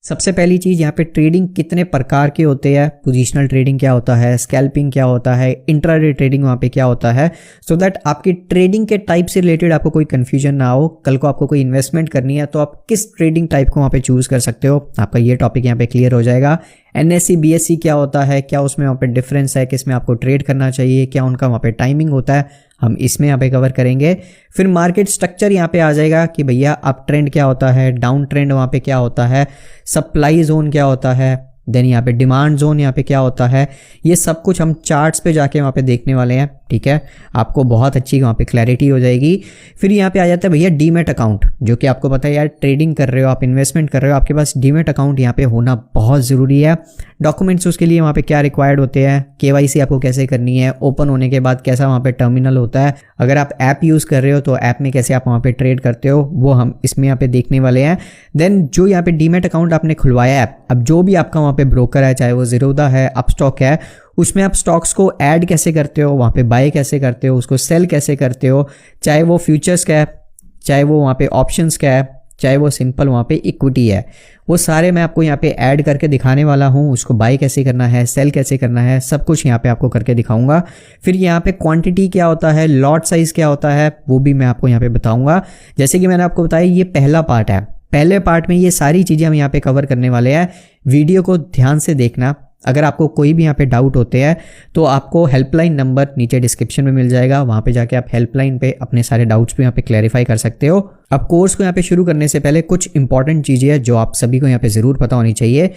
सबसे पहली चीज़ यहाँ पे ट्रेडिंग कितने प्रकार के होते हैं, पोजिशनल ट्रेडिंग क्या होता है, स्कैल्पिंग क्या होता है, इंट्राडे ट्रेडिंग वहाँ पे क्या होता है, सो दैट आपकी ट्रेडिंग के टाइप से रिलेटेड आपको कोई कंफ्यूजन ना हो। कल को आपको कोई इन्वेस्टमेंट करनी है तो आप किस ट्रेडिंग टाइप को वहाँ पे चूज़ कर सकते हो, आपका ये टॉपिक यहाँ पे क्लियर हो जाएगा। NSE BSE क्या होता है, क्या उसमें वहाँ पे डिफरेंस है, किस में आपको ट्रेड करना चाहिए, क्या उनका वहाँ पे टाइमिंग होता है, हम इसमें यहाँ पे कवर करेंगे। फिर मार्केट स्ट्रक्चर यहाँ पे आ जाएगा कि भैया अप ट्रेंड क्या होता है, डाउन ट्रेंड वहाँ पे क्या होता है, सप्लाई जोन क्या होता है, देन यहाँ पे डिमांड जोन यहाँ पे क्या होता है, ये सब कुछ हम चार्ट्स पे जाके वहाँ पे देखने वाले हैं। ठीक है, आपको बहुत अच्छी वहाँ पे क्लैरिटी हो जाएगी। फिर यहाँ पे आ जाता है भैया डीमैट अकाउंट, जो कि आपको पता है यार ट्रेडिंग कर रहे हो, आप इन्वेस्टमेंट कर रहे हो, आपके पास डीमैट अकाउंट यहाँ पे होना बहुत ज़रूरी है। डॉक्यूमेंट्स उसके लिए वहाँ पे क्या रिक्वायर्ड होते हैं, KYC आपको कैसे करनी है, ओपन होने के बाद कैसा वहाँ पे टर्मिनल होता है, अगर आप ऐप यूज़ कर रहे हो तो ऐप में कैसे आप वहाँ पे ट्रेड करते हो, वो हम इसमें यहाँ पे देखने वाले हैं। देन जो यहाँ पे डीमैट अकाउंट आपने खुलवाया है, अब जो भी आपका वहाँ पे ब्रोकर है, चाहे वो ज़ीरोधा है, अपस्टॉक है, उसमें आप स्टॉक्स को ऐड कैसे करते हो, वहाँ पे बाय कैसे करते हो, उसको सेल कैसे करते हो, चाहे वो फ्यूचर्स का है, चाहे वो वहाँ पे ऑप्शंस का है, चाहे वो सिंपल वहाँ पे इक्विटी है, वो सारे मैं आपको यहाँ पे ऐड करके दिखाने वाला हूँ। उसको बाय कैसे करना है, सेल कैसे करना है, सब कुछ यहाँ पे आपको करके दिखाऊंगा। फिर यहाँ पे क्वांटिटी क्या होता है, लॉट साइज क्या होता है, वो भी मैं आपको यहाँ पे बताऊंगा। जैसे कि मैंने आपको बताया ये पहला पार्ट है, पहले पार्ट में ये सारी चीज़ें हम यहाँ पे कवर करने वाले हैं। वीडियो को ध्यान से देखना। अगर आपको कोई भी यहाँ पे डाउट होते हैं तो आपको हेल्पलाइन नंबर नीचे डिस्क्रिप्शन में मिल जाएगा, वहाँ पे जाके आप हेल्पलाइन पे अपने सारे डाउट्स भी यहाँ पे क्लैरिफाई कर सकते हो। अब कोर्स को यहाँ पे शुरू करने से पहले कुछ इंपॉर्टेंट चीज़ें हैं जो आप सभी को यहाँ पे ज़रूर पता होनी चाहिए।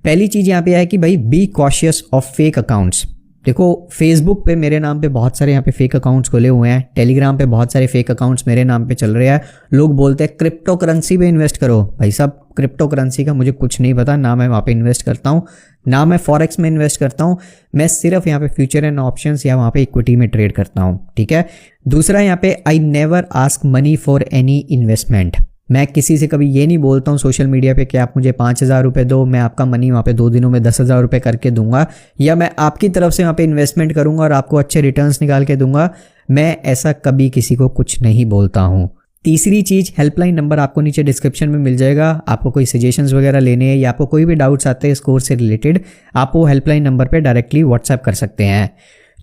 पहली चीज़ यहाँ पे है कि भाई be cautious of fake accounts. देखो फेसबुक पे मेरे नाम पे बहुत सारे यहाँ पे फेक अकाउंट्स खुले हुए हैं, टेलीग्राम पे बहुत सारे फेक अकाउंट्स मेरे नाम पे चल रहे हैं। लोग बोलते हैं क्रिप्टो करेंसी पे इन्वेस्ट करो। भाई साहब क्रिप्टो करेंसी का मुझे कुछ नहीं पता, ना मैं वहाँ पे इन्वेस्ट करता हूँ, ना मैं फॉरेक्स में इन्वेस्ट करता हूँ। मैं सिर्फ यहाँ पे फ्यूचर एंड ऑप्शंस या वहाँ पे इक्विटी में ट्रेड करता हूँ। ठीक है, दूसरा यहाँ पे I never ask money for any investment. मैं किसी से कभी ये नहीं बोलता हूँ सोशल मीडिया पे कि आप मुझे 5,000 रुपये दो, मैं आपका मनी वहाँ पे 2 दिनों में 10,000 रुपये करके दूंगा, या मैं आपकी तरफ से वहाँ पे इन्वेस्टमेंट करूंगा और आपको अच्छे रिटर्न्स निकाल के दूंगा। मैं ऐसा कभी किसी को कुछ नहीं बोलता हूँ। तीसरी चीज़, हेल्पलाइन नंबर आपको नीचे डिस्क्रिप्शन में मिल जाएगा। आपको कोई सजेशंस वगैरह लेने हैं या आपको कोई भी डाउट्स आते हैं इस कोर्स से रिलेटेड, आप वो हेल्पलाइन नंबर पे डायरेक्टली व्हाट्सएप कर सकते हैं।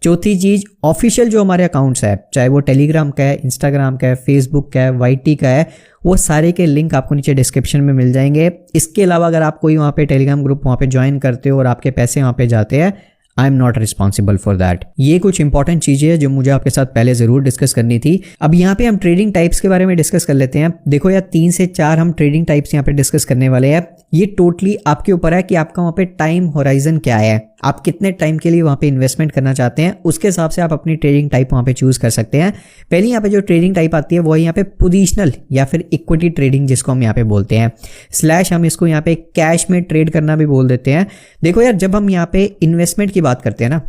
चौथी चीज़, ऑफिशियल जो हमारे अकाउंट्स है, चाहे वो टेलीग्राम का है, इंस्टाग्राम का है, फेसबुक का है, YT का है, वो सारे के लिंक आपको नीचे डिस्क्रिप्शन में मिल जाएंगे। इसके अलावा अगर आप कोई वहाँ पे टेलीग्राम ग्रुप वहाँ पे ज्वाइन करते हो और आपके पैसे वहाँ पे जाते हैं, I am not responsible for that. ये कुछ इंपॉर्टेंट चीजें हैं जो मुझे आपके साथ पहले जरूर डिस्कस करनी थी। अब यहाँ पे हम ट्रेडिंग टाइप्स के बारे में डिस्कस कर लेते हैं। देखो यार 3 से 4 हम ट्रेडिंग टाइप्स यहाँ पे डिस्कस करने वाले हैं। ये टोटली आपके ऊपर है कि आपका वहाँ पे टाइम होराइजन क्या है, आप कितने टाइम के लिए वहाँ पे इन्वेस्टमेंट करना चाहते हैं, उसके हिसाब से आप अपनी ट्रेडिंग टाइप वहाँ पे चूज कर सकते हैं। पहले यहाँ पे जो ट्रेडिंग टाइप आती है वो है यहाँ पे पोजिशनल या फिर इक्विटी ट्रेडिंग, जिसको हम यहाँ पे बोलते हैं, स्लैश हम इसको यहाँ पे कैश में ट्रेड करना भी बोल देते हैं। देखो यार जब हम यहाँ पे इन्वेस्टमेंट की बात करते हैं ना,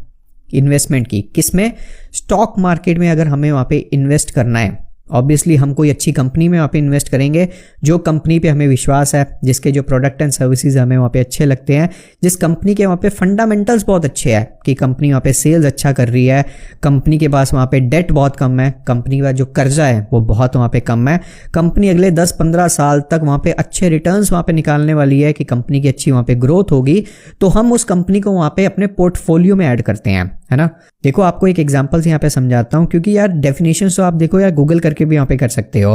इन्वेस्टमेंट की किसमें, स्टॉक मार्केट में अगर हमें वहाँ पे इन्वेस्ट करना है, ऑब्वियसली हम कोई अच्छी कंपनी में वहाँ पे इन्वेस्ट करेंगे, जो कंपनी पे हमें विश्वास है, जिसके जो प्रोडक्ट एंड सर्विसेज हमें वहाँ पे अच्छे लगते हैं, जिस कंपनी के वहाँ पे फंडामेंटल्स बहुत अच्छे हैं कि कंपनी वहाँ पे सेल्स अच्छा कर रही है, कंपनी के पास वहाँ पे डेट बहुत कम है, कंपनी का जो कर्जा है वो बहुत वहाँ पे कम है, कंपनी अगले 10-15 साल तक वहाँ पे अच्छे रिटर्न्स वहाँ पे निकालने वाली है, कि कंपनी की अच्छी वहाँ पे ग्रोथ होगी, तो हम उस कंपनी को वहाँ पे अपने पोर्टफोलियो में ऐड करते हैं, है ना। देखो आपको एक एग्जांपल से यहाँ पे समझाता हूँ, क्योंकि यार डेफिनेशन तो आप देखो यार गूगल करके भी यहाँ पे कर सकते हो।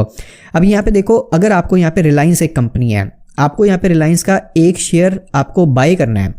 अब यहाँ पे देखो, अगर आपको यहाँ पे रिलायंस एक कंपनी है, आपको यहाँ पे रिलायंस का एक शेयर आपको बाय करना है,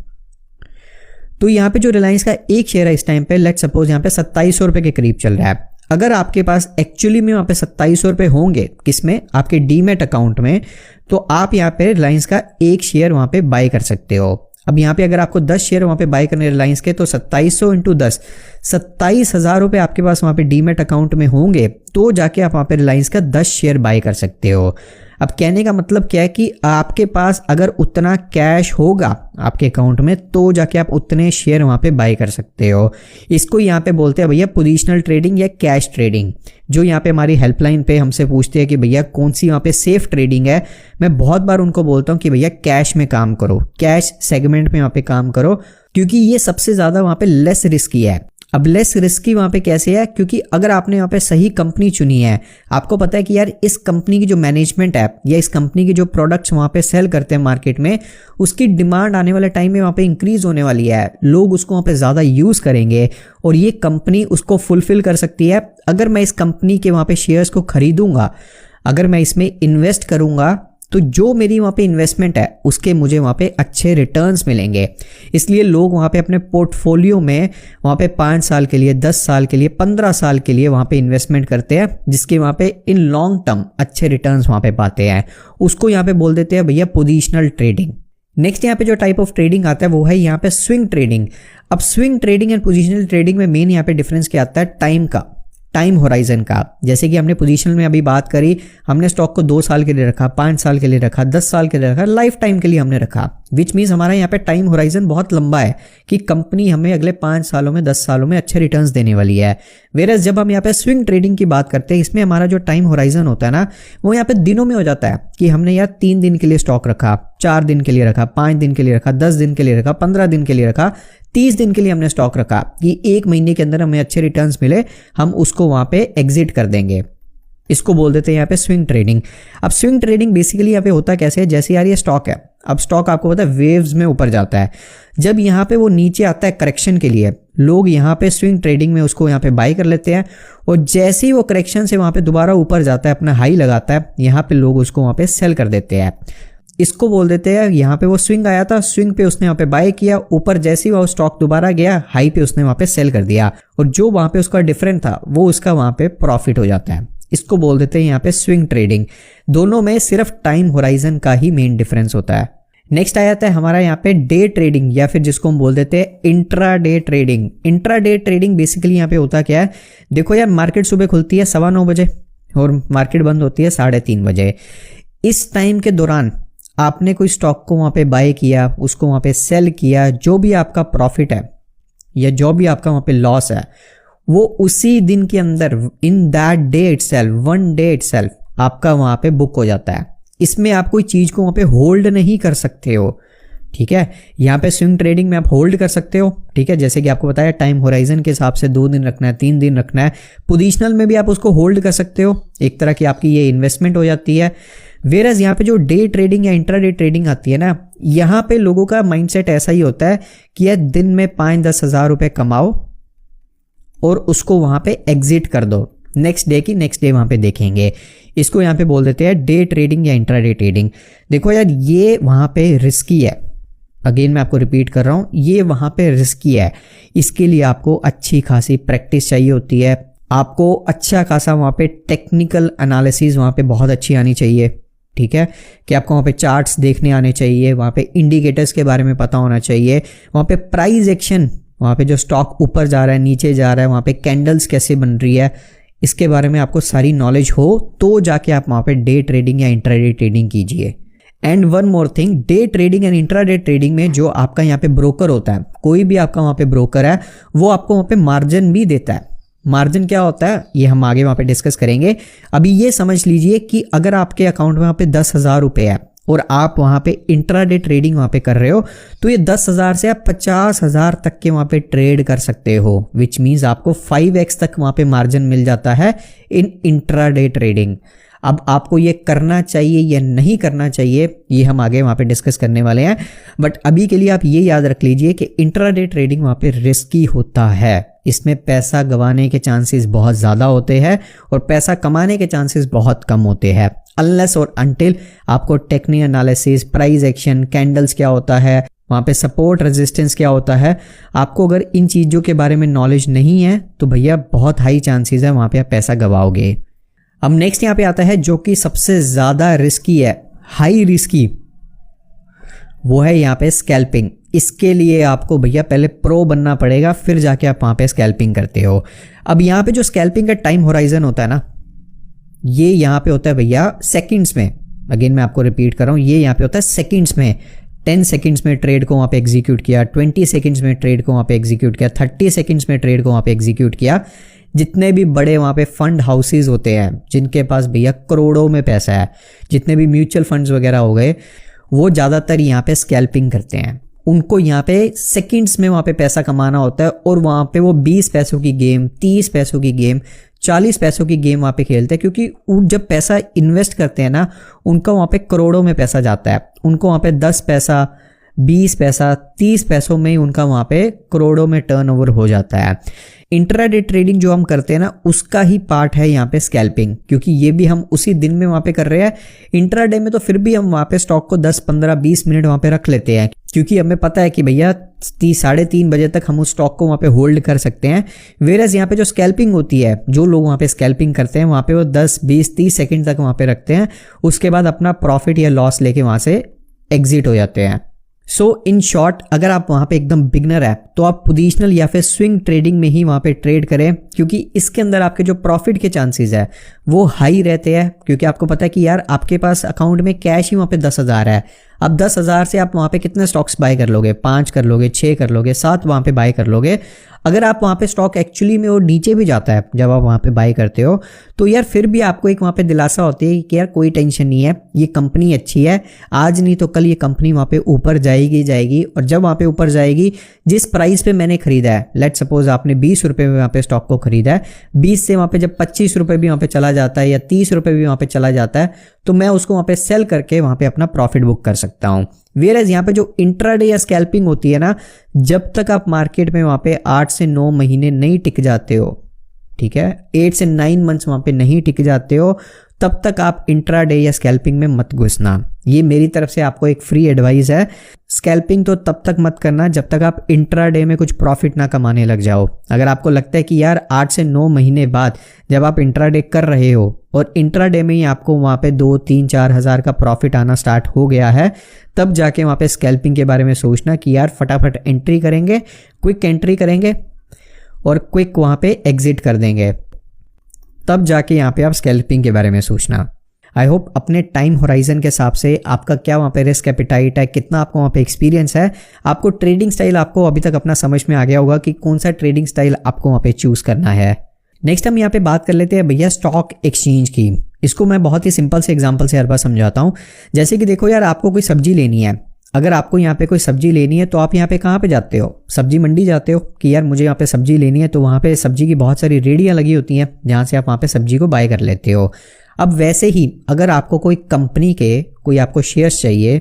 तो यहाँ पे जो रिलायंस का एक शेयर है इस टाइम पे लेट्स सपोज यहाँ पे 2700 रुपए के करीब चल रहा है। अगर आपके पास एक्चुअली में वहाँ पे 2700 रुपए होंगे, किसमें, आपके डीमैट अकाउंट में, तो आप यहाँ पे रिलायंस का एक शेयर वहाँ पे बाय कर सकते हो। अब यहाँ पे अगर आपको 10 शेयर वहाँ पे बाय करने रिलायंस के, तो 2700 × 10 27,000 रुपये आपके पास वहाँ पे डीमैट अकाउंट में होंगे, तो जाके आप वहाँ पे रिलायंस का 10 शेयर बाय कर सकते हो। अब कहने का मतलब क्या है कि आपके पास अगर उतना कैश होगा आपके अकाउंट में, तो जाके आप उतने शेयर वहाँ पे बाय कर सकते हो। इसको यहाँ पे बोलते हैं भैया पोजिशनल ट्रेडिंग या कैश ट्रेडिंग। जो यहाँ पे हमारी हेल्पलाइन पे हमसे पूछते हैं कि भैया कौन सी वहाँ पे सेफ ट्रेडिंग है, मैं बहुत बार उनको बोलता हूँ कि भैया कैश में काम करो, कैश सेगमेंट में वहाँ पे काम करो, क्योंकि ये सबसे ज़्यादा वहाँ पे लेस रिस्की है। अब लेस रिस्की वहाँ पे कैसे है, क्योंकि अगर आपने यहाँ पे सही कंपनी चुनी है, आपको पता है कि यार इस कंपनी की जो मैनेजमेंट है या इस कंपनी की जो प्रोडक्ट्स वहाँ पे सेल करते हैं मार्केट में, उसकी डिमांड आने वाले टाइम में वहाँ पे इंक्रीज होने वाली है, लोग उसको वहाँ पे ज़्यादा यूज़ करेंगे और ये कंपनी उसको फुलफिल कर सकती है। अगर मैं इस कंपनी के वहाँ पे शेयर्स को खरीदूंगा, अगर मैं इसमें इन्वेस्ट करूंगा, तो जो मेरी वहाँ पे इन्वेस्टमेंट है उसके मुझे वहाँ पे अच्छे रिटर्न्स मिलेंगे। इसलिए लोग वहाँ पे अपने पोर्टफोलियो में वहाँ पे 5 साल के लिए, 10 साल के लिए, 15 साल के लिए वहाँ पे इन्वेस्टमेंट करते हैं, जिसके वहाँ पे इन लॉन्ग टर्म अच्छे रिटर्न्स वहाँ पे पाते हैं। उसको यहाँ पे बोल देते हैं भैया पोजिशनल ट्रेडिंग। नेक्स्ट यहाँ पे जो टाइप ऑफ ट्रेडिंग आता है वो है यहाँ पे स्विंग ट्रेडिंग। अब swing trading and positional trading में मेन यहाँ पे डिफरेंस क्या आता है, टाइम का, टाइम होराइजन का। जैसे कि हमने पोजीशनल में अभी बात करी, हमने स्टॉक को 2 साल के लिए रखा, 5 साल के लिए रखा, 10 साल के लिए रखा, लाइफ टाइम के लिए हमने रखा, विच मीन्स हमारा यहाँ पे टाइम होराइजन बहुत लंबा है कि कंपनी हमें अगले 5 सालों में, 10 सालों में अच्छे रिटर्न्स देने वाली है। वेरस जब हम यहाँ पे स्विंग ट्रेडिंग की बात करते हैं, इसमें हमारा जो टाइम होराइजन होता है ना, वो यहाँ पे दिनों में हो जाता है कि हमने यार 3 दिन के लिए स्टॉक रखा, 4 दिन के लिए रखा, 5 दिन के लिए रखा, 10 दिन के लिए रखा, 15 दिन के लिए रखा, 30 दिन के लिए हमने स्टॉक रखा कि 1 महीने के अंदर हमें अच्छे रिटर्न्स मिले, हम उसको वहां पे एग्जिट कर देंगे। इसको बोल देते हैं यहाँ पे स्विंग ट्रेडिंग। अब स्विंग ट्रेडिंग बेसिकली यहाँ पे होता कैसे है, जैसे यार ये स्टॉक है, अब स्टॉक आपको पता है वेव्स में ऊपर जाता है, जब यहाँ पे वो नीचे आता है करेक्शन के लिए, लोग यहाँ पे स्विंग ट्रेडिंग में उसको यहाँ पे बाई कर लेते हैं, और जैसे ही वो करेक्शन से वहाँ पे दोबारा ऊपर जाता है, अपना हाई लगाता है, यहाँ पे लोग उसको वहाँ पे सेल कर देते हैं। इसको बोल देते हैं, यहाँ पे वो स्विंग आया था, स्विंग पे उसने वहाँ पे बाय किया, ऊपर जैसे ही वो स्टॉक दोबारा गया हाई पे उसने वहाँ पे सेल कर दिया, और जो वहाँ पे उसका डिफरेंट था वो उसका वहाँ पे प्रॉफिट हो जाता है। इसको बोल देते हैं यहाँ पे स्विंग ट्रेडिंग। दोनों में सिर्फ टाइम होराइजन का ही मेन डिफरेंस होता है। नेक्स्ट आ जाता है हमारा यहाँ पे डे ट्रेडिंग, या फिर जिसको हम बोल देते हैं intra day trading. Intra day trading basically यहाँ पे होता क्या है, देखो यार मार्केट सुबह खुलती है 9:15 बजे और मार्केट बंद होती है 3:30 बजे। इस टाइम के दौरान आपने कोई स्टॉक को वहाँ पे बाय किया, उसको वहाँ पे सेल किया, जो भी आपका प्रॉफिट है या जो भी आपका वहाँ पे लॉस है, वो उसी दिन के अंदर, in that day itself, 1 day itself आपका वहाँ पे बुक हो जाता है। इसमें आप कोई चीज़ को वहाँ पे होल्ड नहीं कर सकते हो, ठीक है। यहाँ पे स्विंग ट्रेडिंग में आप होल्ड कर सकते हो, ठीक है, जैसे कि आपको बताया टाइम होराइजन के हिसाब से 2 दिन रखना है, 3 दिन रखना है। पोजिशनल में भी आप उसको होल्ड कर सकते हो, एक तरह की आपकी ये इन्वेस्टमेंट हो जाती है। वेरस यहाँ पे जो डे ट्रेडिंग या इंट्राडे ट्रेडिंग आती है ना, यहाँ पे लोगों का माइंडसेट ऐसा ही होता है कि यार दिन में 5-10 हज़ार रुपए कमाओ और उसको वहाँ पे एग्जिट कर दो, नेक्स्ट डे वहाँ पे देखेंगे। इसको यहाँ पे बोल देते हैं डे ट्रेडिंग या इंट्राडे ट्रेडिंग। देखो यार ये वहाँ पे रिस्की है, अगेन मैं आपको रिपीट कर रहा हूँ, ये वहाँ पे रिस्की है। इसके लिए आपको अच्छी खासी प्रैक्टिस चाहिए होती है, आपको अच्छा खासा वहाँ पे टेक्निकल एनालिसिस वहाँ पे बहुत अच्छी आनी चाहिए, ठीक है, कि आपको वहाँ पे चार्ट्स देखने आने चाहिए, वहाँ पे इंडिकेटर्स के बारे में पता होना चाहिए, वहाँ पे प्राइस एक्शन, वहाँ पे जो स्टॉक ऊपर जा रहा है नीचे जा रहा है, वहाँ पे कैंडल्स कैसे बन रही है, इसके बारे में आपको सारी नॉलेज हो तो जाके आप वहाँ पे डे ट्रेडिंग या इंट्राडे ट्रेडिंग कीजिए। And one more thing, day trading and intraday trading में जो आपका यहाँ पे ब्रोकर होता है, कोई भी आपका वहाँ पे ब्रोकर है, वो आपको वहाँ पे मार्जिन भी देता है। मार्जिन क्या होता है ये हम आगे वहाँ पे डिस्कस करेंगे। अभी ये समझ लीजिए कि अगर आपके अकाउंट में वहाँ पे 10,000 रुपये है और आप वहाँ पे इंट्राडे ट्रेडिंग वहाँ पे कर रहे हो, तो ये 10,000 से आप 50,000 तक के वहाँ पे ट्रेड कर सकते हो, विच मीन्स आपको 5x तक वहाँ पे मार्जिन मिल जाता है इन इंट्राडे ट्रेडिंग। अब आपको ये करना चाहिए या नहीं करना चाहिए ये हम आगे वहाँ पे डिस्कस करने वाले हैं, बट अभी के लिए आप ये याद रख लीजिए कि इंट्राडे ट्रेडिंग वहाँ पे रिस्की होता है। इसमें पैसा गंवाने के चांसेस बहुत ज़्यादा होते हैं और पैसा कमाने के चांसेस बहुत कम होते हैं, अनलेस और अनटिल आपको technical analysis, price action, candles क्या होता है, वहाँ पे सपोर्ट रेजिस्टेंस क्या होता है, आपको अगर इन चीज़ों के बारे में नॉलेज नहीं है तो भैया बहुत हाई चांसेस है वहाँ पे आप पैसा गंवाओगे। अब नेक्स्ट यहाँ पे आता है जो कि सबसे ज़्यादा रिस्की है, हाई रिस्की, वो है यहाँ पे स्कैल्पिंग। इसके लिए आपको भैया पहले प्रो बनना पड़ेगा, फिर जाके आप वहाँ पे स्कैल्पिंग करते हो। अब यहाँ पे जो स्कैल्पिंग का टाइम होराइजन होता है ना, ये यहाँ पे होता है भैया सेकंड्स में। अगेन मैं आपको रिपीट कर रहा हूँ, ये यहाँ पे होता है सेकंड्स में। 10 सेकंड्स में ट्रेड को वहाँ पे एग्जीक्यूट किया, 20 सेकंड्स में ट्रेड को वहाँ पे एग्जीक्यूट किया, 30 सेकंड्स में ट्रेड को वहाँ पे एग्जीक्यूट किया। जितने भी बड़े वहाँ पे फंड हाउसेज होते हैं जिनके पास भैया करोड़ों में पैसा है, जितने भी म्यूचुअल फंड्स वगैरह हो गए, वो ज़्यादातर यहाँ पे स्कैल्पिंग करते हैं। उनको यहाँ पे सेकंड्स में वहाँ पे पैसा कमाना होता है, और वहाँ पे वो 20 पैसों की गेम, 30 पैसों की गेम, 40 पैसों की गेम वहाँ पे खेलते हैं, क्योंकि जब पैसा इन्वेस्ट करते हैं ना, उनका वहाँ पे करोड़ों में पैसा जाता है। उनको वहाँ पे 10 पैसा, 20 पैसा, 30 पैसों में ही उनका वहाँ पे करोड़ों में टर्नओवर हो जाता है। इंट्राडे ट्रेडिंग जो हम करते हैं ना, उसका ही पार्ट है यहाँ पे स्कैल्पिंग, क्योंकि ये भी हम उसी दिन में वहाँ पे कर रहे हैं। इंट्राडे में तो फिर भी हम वहाँ पे स्टॉक को 10, 15, 20 मिनट वहाँ पे रख लेते हैं, क्योंकि हमें पता है कि भैया 3-3:30 बजे तक हम उस स्टॉक को वहाँ पे होल्ड कर सकते हैं। वेरएज यहाँ पे जो स्कैल्पिंग होती है, जो लोग वहाँ पे स्कैल्पिंग करते हैं, वहाँ पे वो 10, 20, 30 सेकेंड तक वहाँ पे रखते हैं, उसके बाद अपना प्रॉफिट या लॉस लेके वहाँ से एग्जिट हो जाते हैं। सो इन शॉर्ट, अगर आप वहाँ पे एकदम बिगनर है तो आप पोजिशनल या फिर स्विंग ट्रेडिंग में ही वहाँ पे ट्रेड करें, क्योंकि इसके अंदर आपके जो प्रॉफिट के चांसेस है वो हाई रहते हैं, क्योंकि आपको पता है कि यार आपके पास अकाउंट में कैश ही वहाँ पे 10,000 है। अब 10,000 से आप वहाँ पे कितने स्टॉक्स बाय कर लोगे? 5 कर लोगे, 6 कर लोगे, 7 वहाँ पे बाय कर लोगे। अगर आप वहाँ पे स्टॉक एक्चुअली में वो नीचे भी जाता है जब आप वहाँ पे बाय करते हो, तो यार फिर भी आपको एक वहाँ पे दिलासा होती है कि यार कोई टेंशन नहीं है, ये कंपनी अच्छी है, आज नहीं तो कल ये कंपनी वहाँ पे ऊपर जाएगी। और जब वहाँ पे ऊपर जाएगी, जिस प्राइस पे मैंने खरीदा है, लेट सपोज आपने 20 रुपये में वहाँ पे स्टॉक को खरीदा है, 20 से वहाँ पे जब 25 रुपये भी वहाँ पे चला जाता है या 30 रुपये भी वहाँ पे चला जाता है, तो मैं उसको वहाँ पे सेल करके वहाँ पे अपना प्रॉफिट बुक कर सकता हूँ। वेयरएज यहाँ पे जो इंट्राडे या स्कैल्पिंग होती है ना, जब तक आप मार्केट में वहाँ पे 8 से 9 महीने नहीं टिक जाते हो, ठीक है, 8 से 9 मंथ्स वहाँ पे नहीं टिक जाते हो, तब तक आप इंट्राडे या स्कैल्पिंग में मत घुसना। ये मेरी तरफ से आपको एक फ्री एडवाइस है। स्कैल्पिंग तो तब तक मत करना जब तक आप इंट्राडे में कुछ प्रॉफिट ना कमाने लग जाओ। अगर आपको लगता है कि यार 8 से 9 महीने बाद जब आप इंट्राडे कर रहे हो और इंट्राडे में ही आपको वहाँ पे 2, 3, 4 हज़ार का प्रॉफिट आना स्टार्ट हो गया है, तब जाके वहाँ पे स्कैल्पिंग के बारे में सोचना कि यार फटाफट एंट्री करेंगे, क्विक एंट्री करेंगे और क्विक वहाँ पे एग्जिट कर देंगे, तब जाके यहाँ पे आप स्कैल्पिंग के बारे में सोचना। आई होप अपने टाइम होराइजन के हिसाब से आपका क्या वहाँ पे रिस्क एपिटाइट है, कितना आपको वहाँ पे एक्सपीरियंस है, आपको ट्रेडिंग स्टाइल आपको अभी तक अपना समझ में आ गया होगा कि कौन सा ट्रेडिंग स्टाइल आपको वहाँ पे चूज करना है। नेक्स्ट हम यहाँ पे बात कर लेते हैं भैया स्टॉक एक्सचेंज की। इसको मैं बहुत ही सिंपल से एग्जाम्पल से हर बार समझाता हूँ। जैसे कि देखो यार, आपको कोई सब्जी लेनी है, अगर आपको यहाँ पे कोई सब्जी लेनी है तो आप यहाँ पे कहाँ पे जाते हो? सब्जी मंडी जाते हो कि यार मुझे यहाँ पे सब्जी लेनी है, तो वहाँ पे सब्जी की बहुत सारी रेडियाँ लगी होती हैं जहाँ से आप वहाँ पे सब्जी को बाय कर लेते हो। अब वैसे ही अगर आपको कोई कंपनी के कोई आपको शेयर्स चाहिए,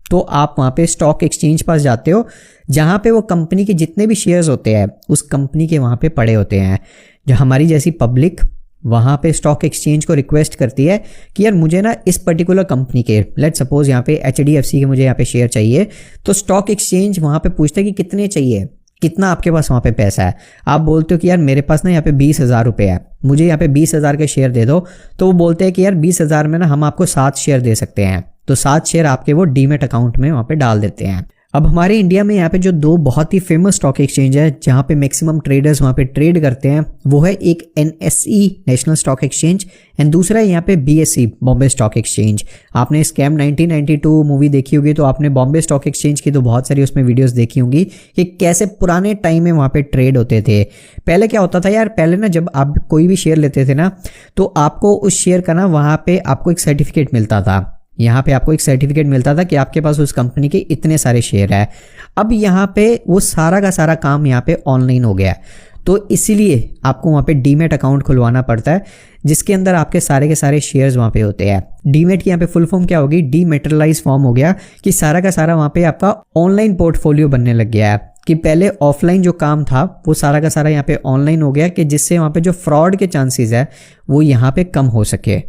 तो आप वहाँ पे स्टॉक एक्सचेंज पास जाते हो, जहाँ पे वो कंपनी के जितने भी शेयर्स होते हैं उस कंपनी के वहाँ पे पड़े होते हैं। जो हमारी जैसी पब्लिक वहाँ पे स्टॉक एक्सचेंज को रिक्वेस्ट करती है कि यार मुझे ना इस पर्टिकुलर कंपनी के, लेट सपोज यहाँ पे HDFC के मुझे यहाँ पे शेयर चाहिए, तो स्टॉक एक्सचेंज वहाँ पे पूछता है कि कितने चाहिए, कितना आपके पास वहाँ पे पैसा है। आप बोलते हो कि यार मेरे पास ना यहाँ पे 20,000 रुपये है, मुझे यहाँ पे 20,000 के शेयर दे दो, तो वो बोलते हैं कि यार 20,000 में ना हम आपको 7 शेयर दे सकते हैं, तो 7 शेयर आपके वो डीमेट अकाउंट में वहाँ पे डाल देते हैं। अब हमारे इंडिया में यहाँ पे जो 2 बहुत ही फेमस स्टॉक एक्सचेंज है जहाँ पे मैक्सिमम ट्रेडर्स वहाँ पे ट्रेड करते हैं, वो है एक NSE national stock exchange and दूसरा है यहाँ पे BSE बॉम्बे स्टॉक एक्सचेंज। आपने स्कैम 1992 मूवी देखी होगी, तो आपने बॉम्बे स्टॉक एक्सचेंज की तो बहुत सारी उसमें वीडियोस देखी होंगी कि कैसे पुराने टाइम में वहाँ पे ट्रेड होते थे। पहले क्या होता था यार, पहले ना जब आप कोई भी शेयर लेते थे ना, तो आपको उस शेयर का ना वहाँ पे आपको एक सर्टिफिकेट मिलता था। यहाँ पे आपको एक सर्टिफिकेट मिलता था कि आपके पास उस कंपनी के इतने सारे शेयर है। अब यहाँ पे वो सारा का सारा काम यहाँ पे ऑनलाइन हो गया है, तो इसीलिए आपको वहाँ पे डीमेट अकाउंट खुलवाना पड़ता है, जिसके अंदर आपके सारे के सारे शेयर्स वहाँ पे होते हैं। डीमेट की यहाँ पे फुल फॉर्म क्या होगी? डीमेटेरियलाइज फॉर्म हो गया कि सारा का सारा वहाँ पे आपका ऑनलाइन पोर्टफोलियो बनने लग गया है, कि पहले ऑफलाइन जो काम था वो सारा का सारा यहाँ पे ऑनलाइन हो गया, कि जिससे वहाँ पे जो फ्रॉड के चांसेस है वो यहाँ पे कम हो सके।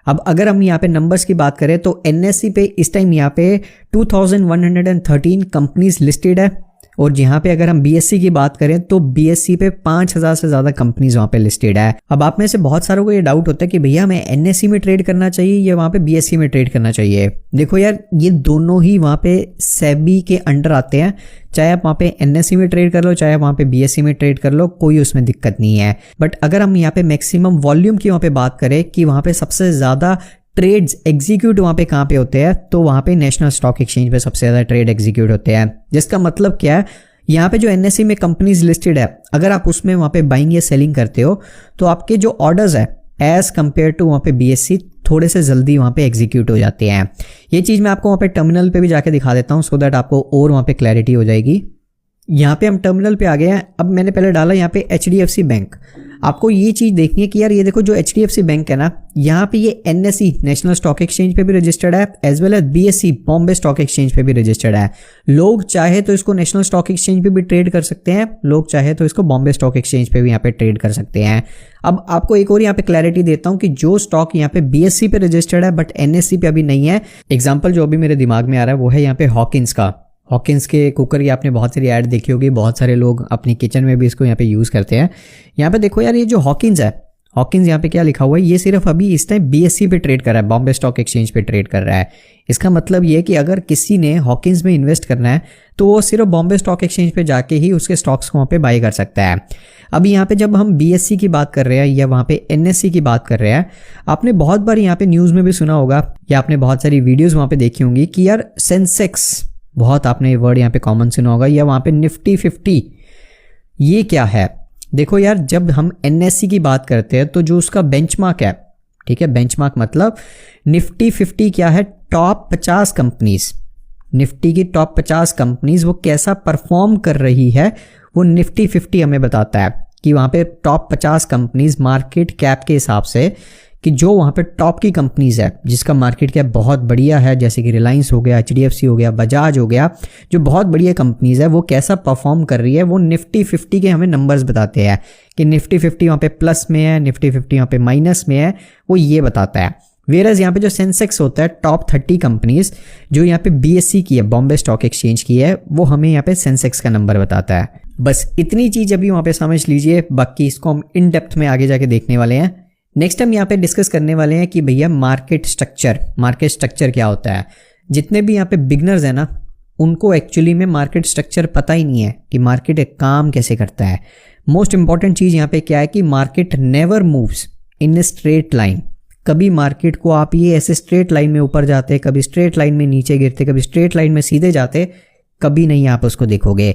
अब अगर हम यहाँ पे नंबर्स की बात करें तो NSE पे इस टाइम यहाँ पे 2113 कंपनीज लिस्टेड है, और यहाँ पे अगर हम BSE की बात करें तो BSE पे 5000 से ज़्यादा कंपनीज वहाँ पे लिस्टेड है। अब आप में से बहुत सारों को ये डाउट होता है कि भैया मैं NSE में ट्रेड करना चाहिए या वहाँ पे BSE में ट्रेड करना चाहिए। देखो यार, ये दोनों ही वहाँ पे सेबी के अंडर आते हैं, चाहे आप वहाँ पे NSE में ट्रेड कर लो, चाहे आप वहाँ पे BSE में ट्रेड कर लो, कोई उसमें दिक्कत नहीं है। बट अगर हम यहाँ पे मैक्सिमम वॉल्यूम की वहाँ पे बात करें कि वहाँ पे सबसे ज़्यादा ट्रेड्स एग्जीक्यूट वहाँ पे कहाँ पे होते हैं, तो वहाँ पे नेशनल स्टॉक एक्सचेंज पे सबसे ज़्यादा ट्रेड एग्जीक्यूट होते हैं। जिसका मतलब क्या है, यहाँ पे जो NSE में कंपनीज लिस्टेड है, अगर आप उसमें वहाँ पे बाइंग या सेलिंग करते हो तो आपके जो ऑर्डर्स है एज कंपेयर टू वहाँ पे BSE थोड़े से जल्दी वहाँ पे एग्जीक्यूट हो जाते हैं। ये चीज़ मैं आपको वहाँ पे टर्मिनल पे भी जाके दिखा देता हूँ, सो दैट आपको और वहाँ पे क्लैरिटी हो जाएगी। यहाँ पे हम टर्मिनल पे आ गए हैं। अब मैंने पहले डाला यहाँ पे HDFC बैंक। आपको ये चीज़ देखनी है कि यार ये देखो जो HDFC बैंक है ना, यहाँ पे ये NSE नेशनल स्टॉक एक्सचेंज पे भी रजिस्टर्ड है, as well as BSE Bombay stock exchange पे भी रजिस्टर्ड है। लोग चाहे तो इसको नेशनल स्टॉक एक्सचेंज पे भी ट्रेड कर सकते हैं, लोग चाहे तो इसको बॉम्बे स्टॉक एक्सचेंज पे भी यहाँ पे ट्रेड कर सकते हैं। अब आपको एक और यहाँ पे क्लैरिटी देता हूँ कि जो स्टॉक यहाँ पे BSE पे रजिस्टर्ड है बट NSE पे अभी नहीं है, एग्जाम्पल जो अभी मेरे दिमाग में आ रहा है वो है यहाँ पे हॉकिंस का। हॉकिंस के कुकर की आपने बहुत सारी ऐड देखी होगी, बहुत सारे लोग अपनी किचन में भी इसको यहाँ पे यूज़ करते हैं। यहाँ पे देखो यार ये जो हॉकिंस है, हॉकिंस यहाँ पे क्या लिखा हुआ है, ये सिर्फ अभी इस टाइम BSE पे ट्रेड कर रहा है, बॉम्बे स्टॉक एक्सचेंज पे ट्रेड कर रहा है। इसका मतलब ये कि अगर किसी ने हॉकिंस में इन्वेस्ट करना है तो वो सिर्फ बॉम्बे स्टॉक एक्सचेंज पे जाके ही उसके स्टॉक्स को वहाँ पे बाई कर सकता है। अभी यहाँ पे जब हम BSE की बात कर रहे हैं या वहाँ पे NSE की बात कर रहे हैं, आपने बहुत बार यहाँ पे न्यूज़ में भी सुना होगा या आपने बहुत सारी वीडियोज़ वहाँ पे देखी होंगी कि यार सेंसेक्स, बहुत आपने ये वर्ड यहाँ पे कॉमन सुना होगा, या वहाँ पे निफ्टी 50, ये क्या है? देखो यार जब हम NSE की बात करते हैं तो जो उसका बेंचमार्क है, ठीक है, बेंचमार्क मतलब निफ्टी 50 क्या है, टॉप 50 कंपनीज, निफ्टी की टॉप 50 कंपनीज वो कैसा परफॉर्म कर रही है वो निफ्टी 50 हमें बताता है कि वहाँ पे टॉप 50 कंपनीज मार्केट कैप के हिसाब से, कि जो वहाँ पे टॉप की कंपनीज है जिसका मार्केट कैप बहुत बढ़िया है, जैसे कि रिलायंस हो गया, HDFC हो गया, बजाज हो गया, जो बहुत बढ़िया कंपनीज है वो कैसा परफॉर्म कर रही है, वो निफ्टी 50 के हमें नंबर्स बताते हैं कि निफ्टी 50 वहाँ पे प्लस में है, निफ्टी 50 वहाँ पे माइनस में है, वो ये बताता है। वेरस यहाँ पे जो सेंसेक्स होता है, टॉप 30 कंपनीज जो यहाँ पे BSE की है, बॉम्बे स्टॉक एक्सचेंज की है, वो हमें यहाँ पे सेंसेक्स का नंबर बताता है। बस इतनी चीज़ अभी वहाँ पे समझ लीजिए, बाकी इसको हम इन डेप्थ में आगे जाके देखने वाले हैं। नेक्स्ट हम यहाँ पे डिस्कस करने वाले हैं कि भैया मार्केट स्ट्रक्चर क्या होता है। जितने भी यहाँ पे बिगनर्स हैं ना, उनको एक्चुअली में मार्केट स्ट्रक्चर पता ही नहीं है कि मार्केट एक काम कैसे करता है। मोस्ट इंपॉर्टेंट चीज़ यहाँ पे क्या है कि market never moves in a straight line. कभी मार्केट को आप ये ऐसे स्ट्रेट लाइन में ऊपर जाते, कभी स्ट्रेट लाइन में नीचे गिरते, कभी स्ट्रेट लाइन में सीधे जाते, कभी नहीं आप उसको देखोगे।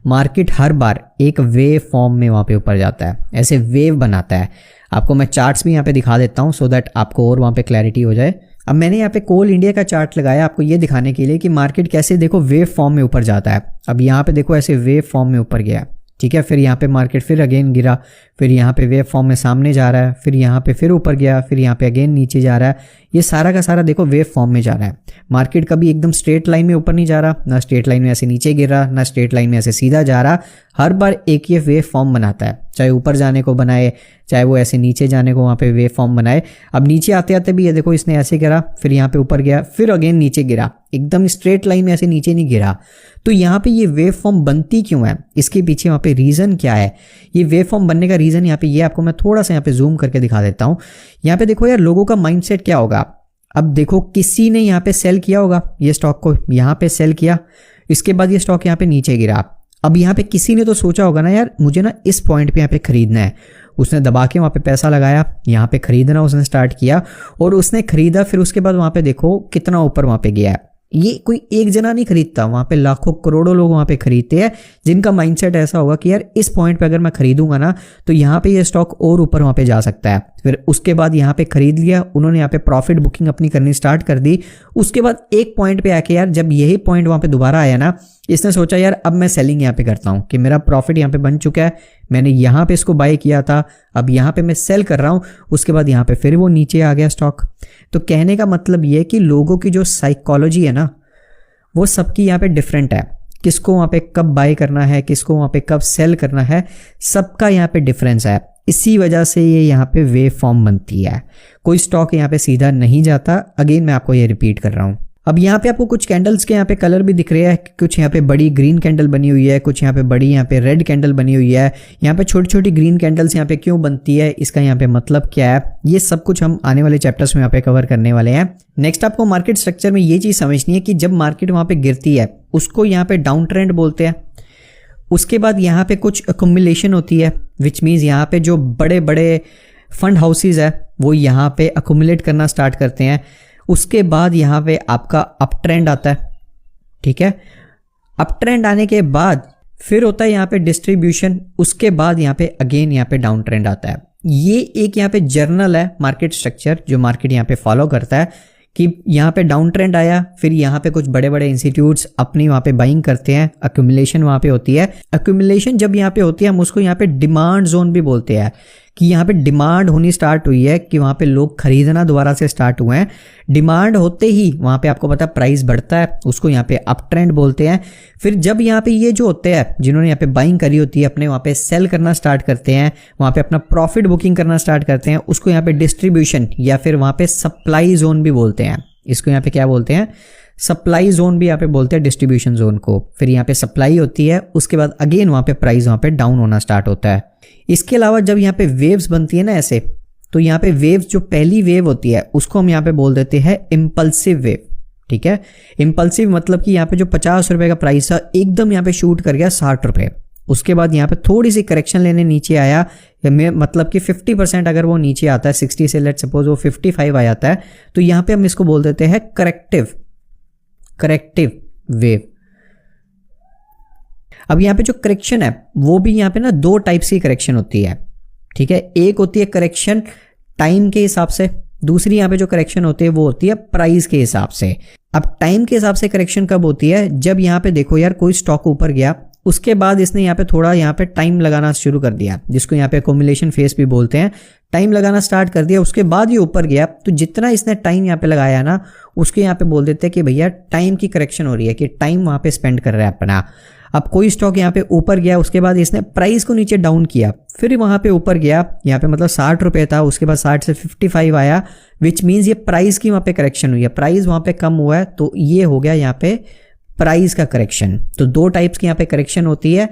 मार्केट हर बार एक वेव फॉर्म में वहाँ पे ऊपर जाता है, ऐसे वेव बनाता है। आपको मैं चार्ट्स भी यहाँ पे दिखा देता हूँ सो दैट आपको और वहाँ पे क्लैरिटी हो जाए। अब मैंने यहाँ पे कोल इंडिया का चार्ट लगाया आपको ये दिखाने के लिए कि मार्केट कैसे देखो वेव फॉर्म में ऊपर जाता है। अब यहाँ पे देखो ऐसे वेव फॉर्म में ऊपर गया, ठीक है, फिर यहाँ पे मार्केट फिर अगेन गिरा, फिर यहाँ पे वेव फॉर्म में सामने जा रहा है, फिर यहाँ पे फिर ऊपर गया, फिर यहाँ पे अगेन नीचे जा रहा है। ये सारा का सारा देखो वेव फॉर्म में जा रहा है। मार्केट कभी एकदम स्ट्रेट लाइन में ऊपर नहीं जा रहा, ना स्ट्रेट लाइन में ऐसे नीचे गिर रहा, ना स्ट्रेट लाइन में ऐसे सीधा जा रहा। हर बार एक ये वेव फॉर्म बनाता है, चाहे ऊपर जाने को बनाए, चाहे वो ऐसे नीचे जाने को वहाँ पे वेव फॉर्म बनाए। अब नीचे आते आते भी ये देखो इसने ऐसे गिरा, फिर यहाँ पे ऊपर गया, फिर अगेन नीचे गिरा, एकदम स्ट्रेट लाइन में ऐसे नीचे नहीं गिरा। तो यहाँ पे ये वेव फॉर्म बनती क्यों है, इसके पीछे वहाँ पे रीज़न क्या है? ये वेव फॉर्म बनने का रीज़न यहाँ पे ये आपको मैं थोड़ा सा यहाँ पे जूम करके दिखा देता हूँ। यहाँ पे देखो यार लोगों का माइंडसेट क्या होगा। अब देखो किसी ने यहाँ पे सेल किया होगा, ये स्टॉक को यहाँ पे सेल किया, इसके बाद ये स्टॉक यहाँ पे नीचे गिरा। अब यहाँ पे किसी ने तो सोचा होगा ना यार मुझे ना इस पॉइंट पे यहाँ पे खरीदना है, उसने दबा के वहाँ पे पैसा लगाया, यहाँ पे खरीदना उसने स्टार्ट किया और उसने खरीदा। फिर उसके बाद वहाँ पे देखो कितना ऊपर वहाँ पे गया है। ये कोई एक जना नहीं खरीदता, वहाँ पे लाखों करोड़ों लोग वहाँ पे खरीदते हैं जिनका माइंडसेट ऐसा होगा कि यार इस पॉइंट पे अगर मैं खरीदूंगा ना तो यहाँ पे ये स्टॉक और ऊपर वहाँ पे जा सकता है। फिर उसके बाद यहाँ पे खरीद लिया उन्होंने, यहाँ पे प्रॉफिट बुकिंग अपनी करनी स्टार्ट कर दी। उसके बाद एक पॉइंट पे आके यार जब यही पॉइंट वहाँ पे दोबारा आया ना, इसने सोचा यार अब मैं सेलिंग यहाँ पे करता हूँ कि मेरा प्रॉफिट यहाँ पे बन चुका है, मैंने यहाँ पे इसको बाय किया था, अब यहाँ पे मैं सेल कर रहा हूँ। उसके बाद यहाँ पे फिर वो नीचे आ गया स्टॉक। तो कहने का मतलब ये है कि लोगों की जो साइकोलॉजी है ना वो सबकी यहाँ पे डिफरेंट है। किसको वहाँ पे कब बाय करना है, किसको वहाँ पे कब सेल करना है, सबका यहाँ पे डिफरेंस है। इसी वजह से ये यहाँ पे वेव फॉर्म बनती है। कोई स्टॉक यहाँ पे सीधा नहीं जाता। अगेन मैं आपको ये रिपीट कर रहा हूँ। अब यहाँ पे आपको कुछ कैंडल्स के यहाँ पे कलर भी दिख रहे हैं, कुछ यहाँ पे बड़ी ग्रीन कैंडल बनी हुई है, कुछ यहाँ पे बड़ी यहाँ पे रेड कैंडल बनी हुई है। यहाँ पे छोटी छोटी ग्रीन कैंडल्स यहाँ पे क्यों बनती है, इसका यहाँ पे मतलब क्या है, ये सब कुछ हम आने वाले चैप्टर्स में यहाँ पे कवर करने वाले हैं। नेक्स्ट आपको मार्केट स्ट्रक्चर में ये चीज़ समझनी है कि जब मार्केट वहाँ पे गिरती है उसको यहाँ पे डाउन ट्रेंड बोलते हैं। उसके बाद यहाँ पे कुछ अकुमुलेशन होती है, विच मीन्स यहाँ पे जो बड़े बड़े फंड हाउसेज है वो यहाँ पे अकुमुलेट करना स्टार्ट करते हैं। उसके बाद यहाँ पे आपका अप ट्रेंड आता है, ठीक है। अप ट्रेंड आने के बाद फिर होता है यहाँ पे डिस्ट्रीब्यूशन, उसके बाद यहाँ पे अगेन यहाँ पे डाउन ट्रेंड आता है। ये एक यहाँ पे जर्नल है मार्केट स्ट्रक्चर जो मार्केट यहाँ पे फॉलो करता है कि यहाँ पे डाउन ट्रेंड आया, फिर यहाँ पे कुछ बड़े बड़े इंस्टीट्यूट्स अपनी वहाँ पे बाइंग करते हैं, अक्यूमुलेशन वहाँ पे होती है। अक्यूमुलेशन जब यहाँ पे होती है हम उसको यहाँ पे डिमांड जोन भी बोलते हैं कि यहाँ पे डिमांड होनी स्टार्ट हुई है, कि वहाँ पे लोग खरीदना दोबारा से स्टार्ट हुए हैं। डिमांड होते ही वहाँ पे आपको पता है प्राइस बढ़ता है, उसको यहाँ पे अप ट्रेंड बोलते हैं। फिर जब यहाँ पे ये जो होते हैं जिन्होंने यहाँ पे बाइंग करी होती है अपने वहाँ पे सेल करना स्टार्ट करते हैं, वहाँ पे अपना प्रॉफिट बुकिंग करना स्टार्ट करते हैं, उसको यहाँ पे डिस्ट्रीब्यूशन या फिर वहाँ पे सप्लाई जोन भी बोलते हैं। इसको यहाँ पे क्या बोलते हैं, सप्लाई जोन भी यहाँ पे बोलते हैं डिस्ट्रीब्यूशन जोन को। फिर यहाँ पे सप्लाई होती है, उसके बाद अगेन वहाँ पे प्राइस वहाँ पे डाउन होना स्टार्ट होता है। इसके अलावा जब यहाँ पे वेव्स बनती है ना ऐसे, तो यहाँ पे वेव्स जो पहली वेव होती है उसको हम यहाँ पे बोल देते हैं इम्पल्सिव वेव। ठीक है, इम्पल्सिव मतलब कि यहाँ पे जो 50 रुपए का प्राइस था एकदम यहाँ पे शूट कर गया 60 रुपए, उसके बाद यहाँ पे थोड़ी सी करेक्शन लेने नीचे आया, मतलब कि 50% अगर वो नीचे आता है 60 से, लेट सपोज वो 55 आ जाता है, तो यहाँ पे हम इसको बोल देते हैं करेक्टिव वेव। अब यहाँ पे जो करेक्शन है वो भी यहाँ पे ना दो टाइप्स की करेक्शन होती है। ठीक है, एक होती है करेक्शन टाइम के हिसाब से, दूसरी यहाँ पे जो करेक्शन होती है वो होती है प्राइस के हिसाब से। अब टाइम के हिसाब से करेक्शन कब होती है, जब यहाँ पे देखो यार कोई स्टॉक ऊपर गया, उसके बाद इसने यहाँ पे थोड़ा यहाँ पे टाइम लगाना शुरू कर दिया, जिसको यहाँ पे एक्यूमुलेशन फेज भी बोलते हैं। टाइम लगाना स्टार्ट कर दिया, उसके बाद ये ऊपर गया, तो जितना इसने टाइम यहाँ पे लगाया ना उसके यहाँ पे बोल देते हैं कि भैया टाइम की करेक्शन हो रही है, कि टाइम वहाँ पे स्पेंड कर रहा है अपना। अब कोई स्टॉक यहाँ पे ऊपर गया, उसके बाद इसने प्राइस को नीचे डाउन किया, फिर वहाँ पे ऊपर गया, यहाँ पे मतलब 60 रुपए था, उसके बाद 60 से 55 आया, विच मीन्स ये प्राइस की वहाँ पे करेक्शन हुई है, प्राइस वहाँ पे कम हुआ है, तो ये हो गया यहाँ पे प्राइस का करेक्शन। तो दो टाइप्स की यहाँ पे करेक्शन होती है,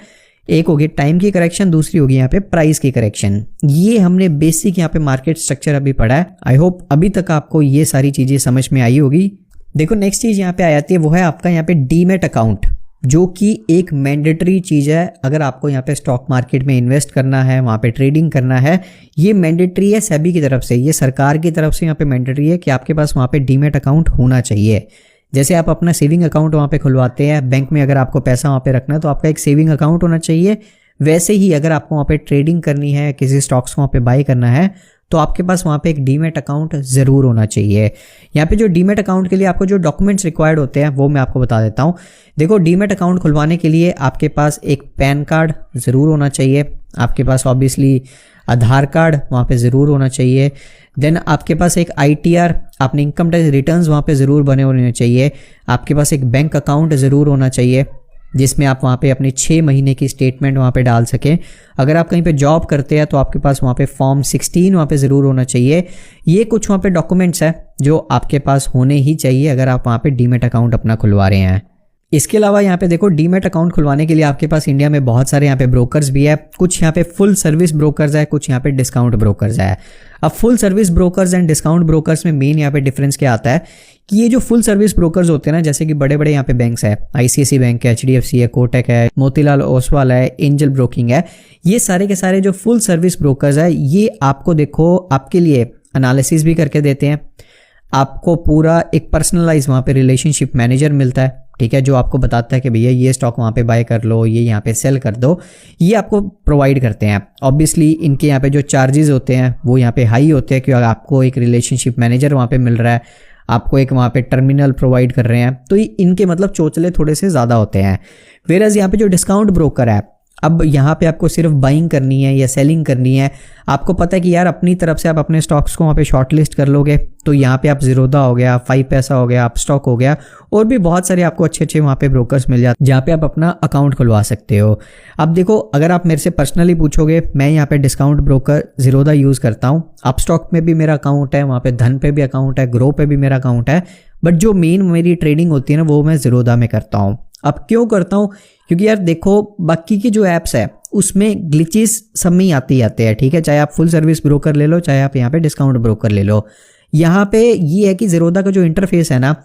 एक होगी टाइम की करेक्शन, दूसरी होगी यहाँ पे प्राइस की करेक्शन। ये हमने बेसिक यहाँ पे मार्केट स्ट्रक्चर अभी पढ़ा है। आई होप अभी तक आपको ये सारी चीजें समझ में आई होगी। देखो नेक्स्ट चीज यहाँ पे आ जाती है, वो है आपका यहाँ पे डीमैट अकाउंट, जो कि एक मैंडेटरी चीज है। अगर आपको यहाँ पे स्टॉक मार्केट में इन्वेस्ट करना है, वहाँ पे ट्रेडिंग करना है, ये मैंडेटरी है सेबी की तरफ से, ये सरकार की तरफ से यहाँ पे मैंडेटरी है कि आपके पास वहाँ पे डीमैट अकाउंट होना चाहिए। जैसे आप अपना सेविंग अकाउंट वहाँ पे खुलवाते हैं बैंक में, अगर आपको पैसा वहाँ पे रखना है तो आपका एक सेविंग अकाउंट होना चाहिए। वैसे ही अगर आपको वहाँ पे ट्रेडिंग करनी है, किसी स्टॉक्स को वहाँ पे बाय करना है, तो आपके पास वहाँ पे एक डीमैट अकाउंट ज़रूर होना चाहिए। यहाँ पे जो डीमैट अकाउंट के लिए आपको जो डॉक्यूमेंट्स रिक्वायर्ड होते हैं वो मैं आपको बता देता हूँ। देखो डीमैट अकाउंट खुलवाने के लिए आपके पास एक पैन कार्ड ज़रूर होना चाहिए, आपके पास ऑब्वियसली आधार कार्ड वहाँ पे ज़रूर होना चाहिए, देन आपके पास एक ITR, अपने इनकम टैक्स रिटर्न्स वहाँ पे ज़रूर बने होने चाहिए, आपके पास एक बैंक अकाउंट ज़रूर होना चाहिए जिसमें आप वहाँ पे अपने 6 महीने की स्टेटमेंट वहाँ पे डाल सकें। अगर आप कहीं पे जॉब करते हैं तो आपके पास वहाँ पे फॉर्म 16 वहाँ पे ज़रूर होना चाहिए। ये कुछ वहाँ पे डॉक्यूमेंट्स हैं जो आपके पास होने ही चाहिए अगर आप वहाँ पे डीमैट अकाउंट अपना खुलवा रहे हैं। इसके अलावा यहाँ पे देखो डीमैट अकाउंट खुलवाने के लिए आपके पास इंडिया में बहुत सारे यहाँ पे ब्रोकर्स भी है, कुछ यहाँ पे फुल सर्विस ब्रोकर्स है, कुछ यहाँ पे डिस्काउंट ब्रोकर्स है। अब full service brokers and discount brokers में मेन यहाँ पे डिफरेंस क्या आता है कि ये जो फुल सर्विस ब्रोकर्स होते हैं ना, जैसे कि बड़े बड़े यहाँ पे बैंक्स है, ICICI बैंक है, HDFC है, कोटक है, मोतीलाल ओसवाल है, एंजल ब्रोकिंग है, ये सारे के सारे जो फुल सर्विस ब्रोकर्स है ये आपको देखो आपके लिए एनालिसिस भी करके देते हैं, आपको पूरा एक पर्सनलाइज वहाँ पे रिलेशनशिप मैनेजर मिलता है, ठीक है, जो आपको बताता है कि भैया ये स्टॉक वहाँ पे बाय कर लो, ये यहाँ पे सेल कर दो, ये आपको प्रोवाइड करते हैं। ऑब्वियसली इनके यहाँ पे जो चार्जेस होते हैं वो यहाँ पे हाई होते हैं क्योंकि आपको एक रिलेशनशिप मैनेजर वहाँ पे मिल रहा है, आपको एक वहाँ पे टर्मिनल प्रोवाइड कर रहे हैं, तो इनके मतलब चोचले थोड़े से ज़्यादा होते हैं। वेयरएज़ यहाँ पे जो डिस्काउंट ब्रोकर है, अब यहाँ पे आपको सिर्फ बाइंग करनी है या सेलिंग करनी है, आपको पता है कि यार अपनी तरफ से आप अपने स्टॉक्स को वहाँ पे शॉर्ट लिस्ट कर लोगे, तो यहाँ पे आप ज़ीरोधा हो गया, 5 पैसा हो गया, आप स्टॉक हो गया, और भी बहुत सारे आपको अच्छे अच्छे वहाँ पे ब्रोकर्स मिल जाते हैं जहाँ पे आप अपना अकाउंट खुलवा सकते हो। अब देखो अगर आप मेरे से पर्सनली पूछोगे, मैं यहाँ पे डिस्काउंट ब्रोकर ज़ीरोधा यूज़ करता हूँ, अपस्टॉक में भी मेरा अकाउंट है, वहाँ पे धन पे भी अकाउंट है, ग्रो पे भी मेरा अकाउंट है, बट जो मेन मेरी ट्रेडिंग होती है ना वो मैं ज़ीरोधा में करता हूँ। अब क्यों करता हूँ, क्योंकि यार देखो बाकी की जो ऐप्स है उसमें ग्लिचेस सब में ही आते हैं, ठीक है, चाहे आप फुल सर्विस ब्रोकर ले लो, चाहे आप यहाँ पे डिस्काउंट ब्रोकर ले लो। यहाँ पे ये है कि ज़ीरोधा का जो इंटरफेस है ना,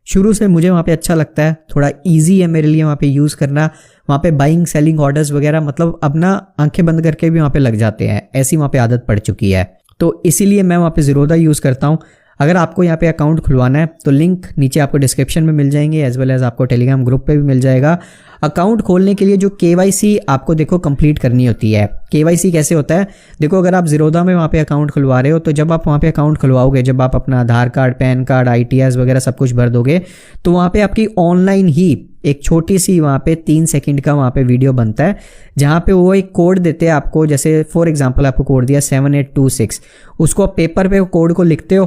शुरू से मुझे वहाँ पे अच्छा लगता है, थोड़ा इजी है मेरे लिए वहाँ पे यूज़ करना, वहाँ पे बाइंग सेलिंग ऑर्डर्स वगैरह मतलब अपना आंखें बंद करके भी वहाँ पे लग जाते हैं, ऐसी वहाँ पे आदत पड़ चुकी है, तो इसीलिए मैं वहाँ पे ज़ीरोधा यूज़ करता हूँ। अगर आपको यहाँ पे अकाउंट खुलवाना है तो लिंक नीचे आपको डिस्क्रिप्शन में मिल जाएंगे, एज वेल एज आपको टेलीग्राम ग्रुप पे भी मिल जाएगा। अकाउंट खोलने के लिए जो KYC आपको देखो कंप्लीट करनी होती है। KYC कैसे होता है, देखो अगर आप ज़ीरोधा में वहाँ पे अकाउंट खुलवा रहे हो तो जब आप वहाँ पे अकाउंट खुलवाओगे, जब आप अपना आधार कार्ड, पैन कार्ड, ITS वगैरह सब कुछ भर दोगे तो वहाँ पे आपकी ऑनलाइन ही एक छोटी सी वहाँ पे 3 सेकंड का वहाँ पे वीडियो बनता है, जहाँ पे वो एक कोड देते हैं आपको। जैसे फॉर एग्जांपल आपको कोड दिया 7826, उसको आप पेपर पे कोड को लिखते हो,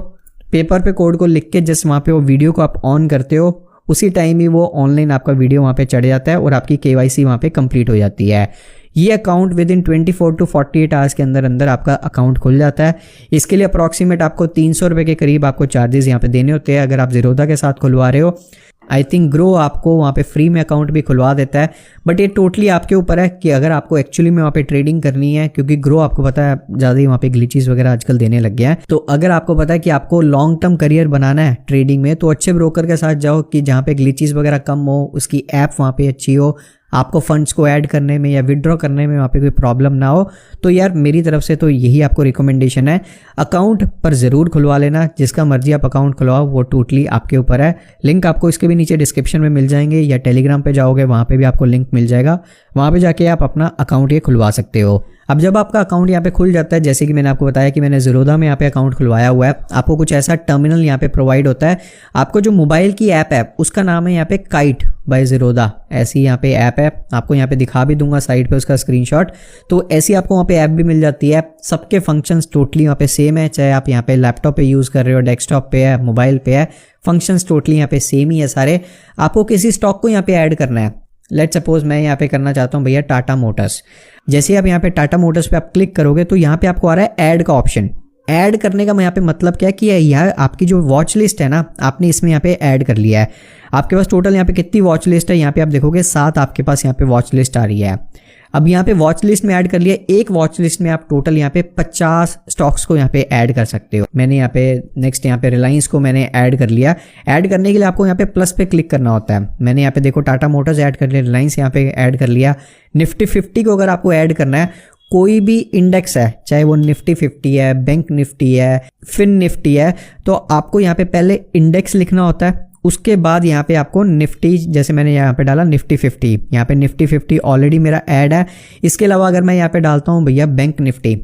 पेपर पे कोड को लिख के जस्ट वहाँ पे वो वीडियो को आप ऑन करते हो, उसी टाइम ही वो ऑनलाइन आपका वीडियो वहाँ पे चढ़ जाता है और आपकी KYC वहाँ पे कंप्लीट हो जाती है। ये account with in 24 to 48 hours के अंदर अंदर आपका अकाउंट खुल जाता है। इसके लिए अप्रॉक्सीमेट आपको 300 रुपये के करीब आपको चार्जेस यहाँ पे देने होते हैं अगर आप ज़ीरोधा के साथ खुलवा रहे हो। आई थिंक ग्रो आपको वहाँ पे फ्री में अकाउंट भी खुलवा देता है, बट ये टोटली आपके ऊपर है कि अगर आपको एक्चुअली में वहाँ पे ट्रेडिंग करनी है, क्योंकि ग्रो आपको पता है ज़्यादा ही वहाँ पे ग्लिचेस वगैरह आजकल देने लग गया है। तो अगर आपको पता है कि आपको लॉन्ग टर्म करियर बनाना है ट्रेडिंग में, तो अच्छे ब्रोकर के साथ जाओ कि जहाँ पे ग्लिचेस वगैरह कम हो, उसकी ऐप वहाँ पे अच्छी हो, आपको फंड्स को ऐड करने में या विड्रॉ करने में वहाँ पे कोई प्रॉब्लम ना हो। तो यार मेरी तरफ से तो यही आपको रिकमेंडेशन है, अकाउंट पर ज़रूर खुलवा लेना। जिसका मर्जी आप अकाउंट खुलवाओ, वो टोटली आपके ऊपर है। लिंक आपको इसके भी नीचे डिस्क्रिप्शन में मिल जाएंगे, या टेलीग्राम पे जाओगे वहाँ पे भी आपको लिंक मिल जाएगा, वहाँ पे जाके आप अपना अकाउंट ये खुलवा सकते हो। अब जब आपका अकाउंट यहाँ पे खुल जाता है, जैसे कि मैंने आपको बताया कि मैंने ज़ीरोधा में यहाँ पे अकाउंट खुलवाया हुआ है, आपको कुछ ऐसा टर्मिनल यहाँ पे प्रोवाइड होता है। आपको जो मोबाइल की ऐप है उसका नाम है यहाँ पे काइट बाय ज़ीरोधा, ऐसी यहाँ पे ऐप है। आपको यहाँ पे दिखा भी दूंगा साइड पे उसका स्क्रीनशॉट। तो ऐसी आपको वहाँ पे ऐप भी मिल जाती है। सबके फंक्शंस टोटली वहाँ पे सेम है, चाहे आप यहाँ पे लैपटॉप पे यूज़ कर रहे हो, डेस्कटॉप पे है, मोबाइल पे है, फंक्शंस टोटली यहाँ पे सेम ही है सारे। आपको किसी स्टॉक को यहाँ पे ऐड करना है, लेट सपोज मैं यहाँ पे करना चाहता हूँ भैया टाटा मोटर्स। जैसे आप यहाँ पे टाटा मोटर्स पे आप क्लिक करोगे तो यहाँ पे आपको आ रहा है ऐड का ऑप्शन। ऐड करने का यहाँ पे मतलब क्या है कि यह आपकी जो वॉच लिस्ट है ना, आपने इसमें यहाँ पे ऐड कर लिया है। आपके पास टोटल यहाँ पे कितनी वॉच लिस्ट है, यहाँ पे आप देखोगे 7 आपके पास यहाँ पे वॉच लिस्ट आ रही है। अब यहाँ पे वॉच लिस्ट में ऐड कर लिया, एक वॉच लिस्ट में आप टोटल यहाँ पे 50 स्टॉक्स को यहाँ पे ऐड कर सकते हो। मैंने यहाँ पे नेक्स्ट यहाँ पे रिलायंस को मैंने ऐड कर लिया। ऐड करने के लिए आपको यहाँ पे प्लस पे क्लिक करना होता है। मैंने यहाँ पे देखो टाटा मोटर्स ऐड कर लिया, रिलायंस यहाँ पे ऐड कर लिया। निफ्टी 50 को अगर आपको ऐड करना है, कोई भी इंडेक्स है, चाहे वो निफ्टी 50 है, बैंक निफ्टी है, फिन निफ्टी है, तो आपको यहाँ पे पहले इंडेक्स लिखना होता है, उसके बाद यहाँ पे आपको निफ्टी, जैसे मैंने यहाँ पे डाला निफ्टी 50, यहाँ पे निफ्टी 50 ऑलरेडी मेरा ऐड है। इसके अलावा अगर मैं यहाँ पे डालता हूँ भैया बैंक निफ्टी,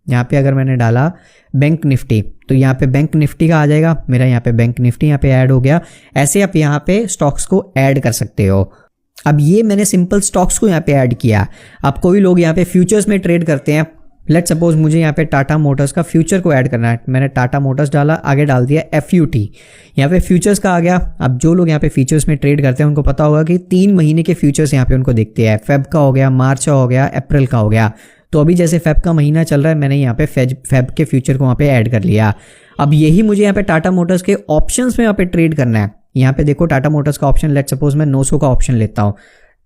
यहाँ पे अगर मैंने डाला बैंक निफ्टी तो यहाँ पे बैंक निफ्टी का आ जाएगा, मेरा यहाँ पे बैंक निफ्टी यहाँ पे ऐड हो गया। ऐसे आप यहाँ पे स्टॉक्स को ऐड कर सकते हो। अब ये मैंने सिंपल स्टॉक्स को यहाँ पे ऐड किया। अब कोई लोग यहाँ पे फ्यूचर्स में ट्रेड करते हैं, लेट सपोज मुझे यहाँ पे टाटा मोटर्स का फ्यूचर को ऐड करना है, मैंने टाटा मोटर्स डाला, आगे डाल दिया FUT, यहाँ पे फ्यूचर्स का आ गया। अब जो लोग यहाँ पे फ्यूचर्स में ट्रेड करते हैं उनको पता होगा कि 3 महीने के फ्यूचर्स यहाँ पे उनको दिखते हैं। फेब का हो गया, मार्च का हो गया, अप्रैल का हो गया। तो अभी जैसे फेब का महीना चल रहा है, मैंने यहाँ पे फेब के फ्यूचर को वहाँ पे ऐड कर लिया। अब यही मुझे यहाँ पे टाटा मोटर्स के ऑप्शंस में यहाँ पे ट्रेड करना है। यहाँ पे देखो टाटा मोटर्स का ऑप्शन, लेट सपोज मैं 900 का ऑप्शन लेता हूँ।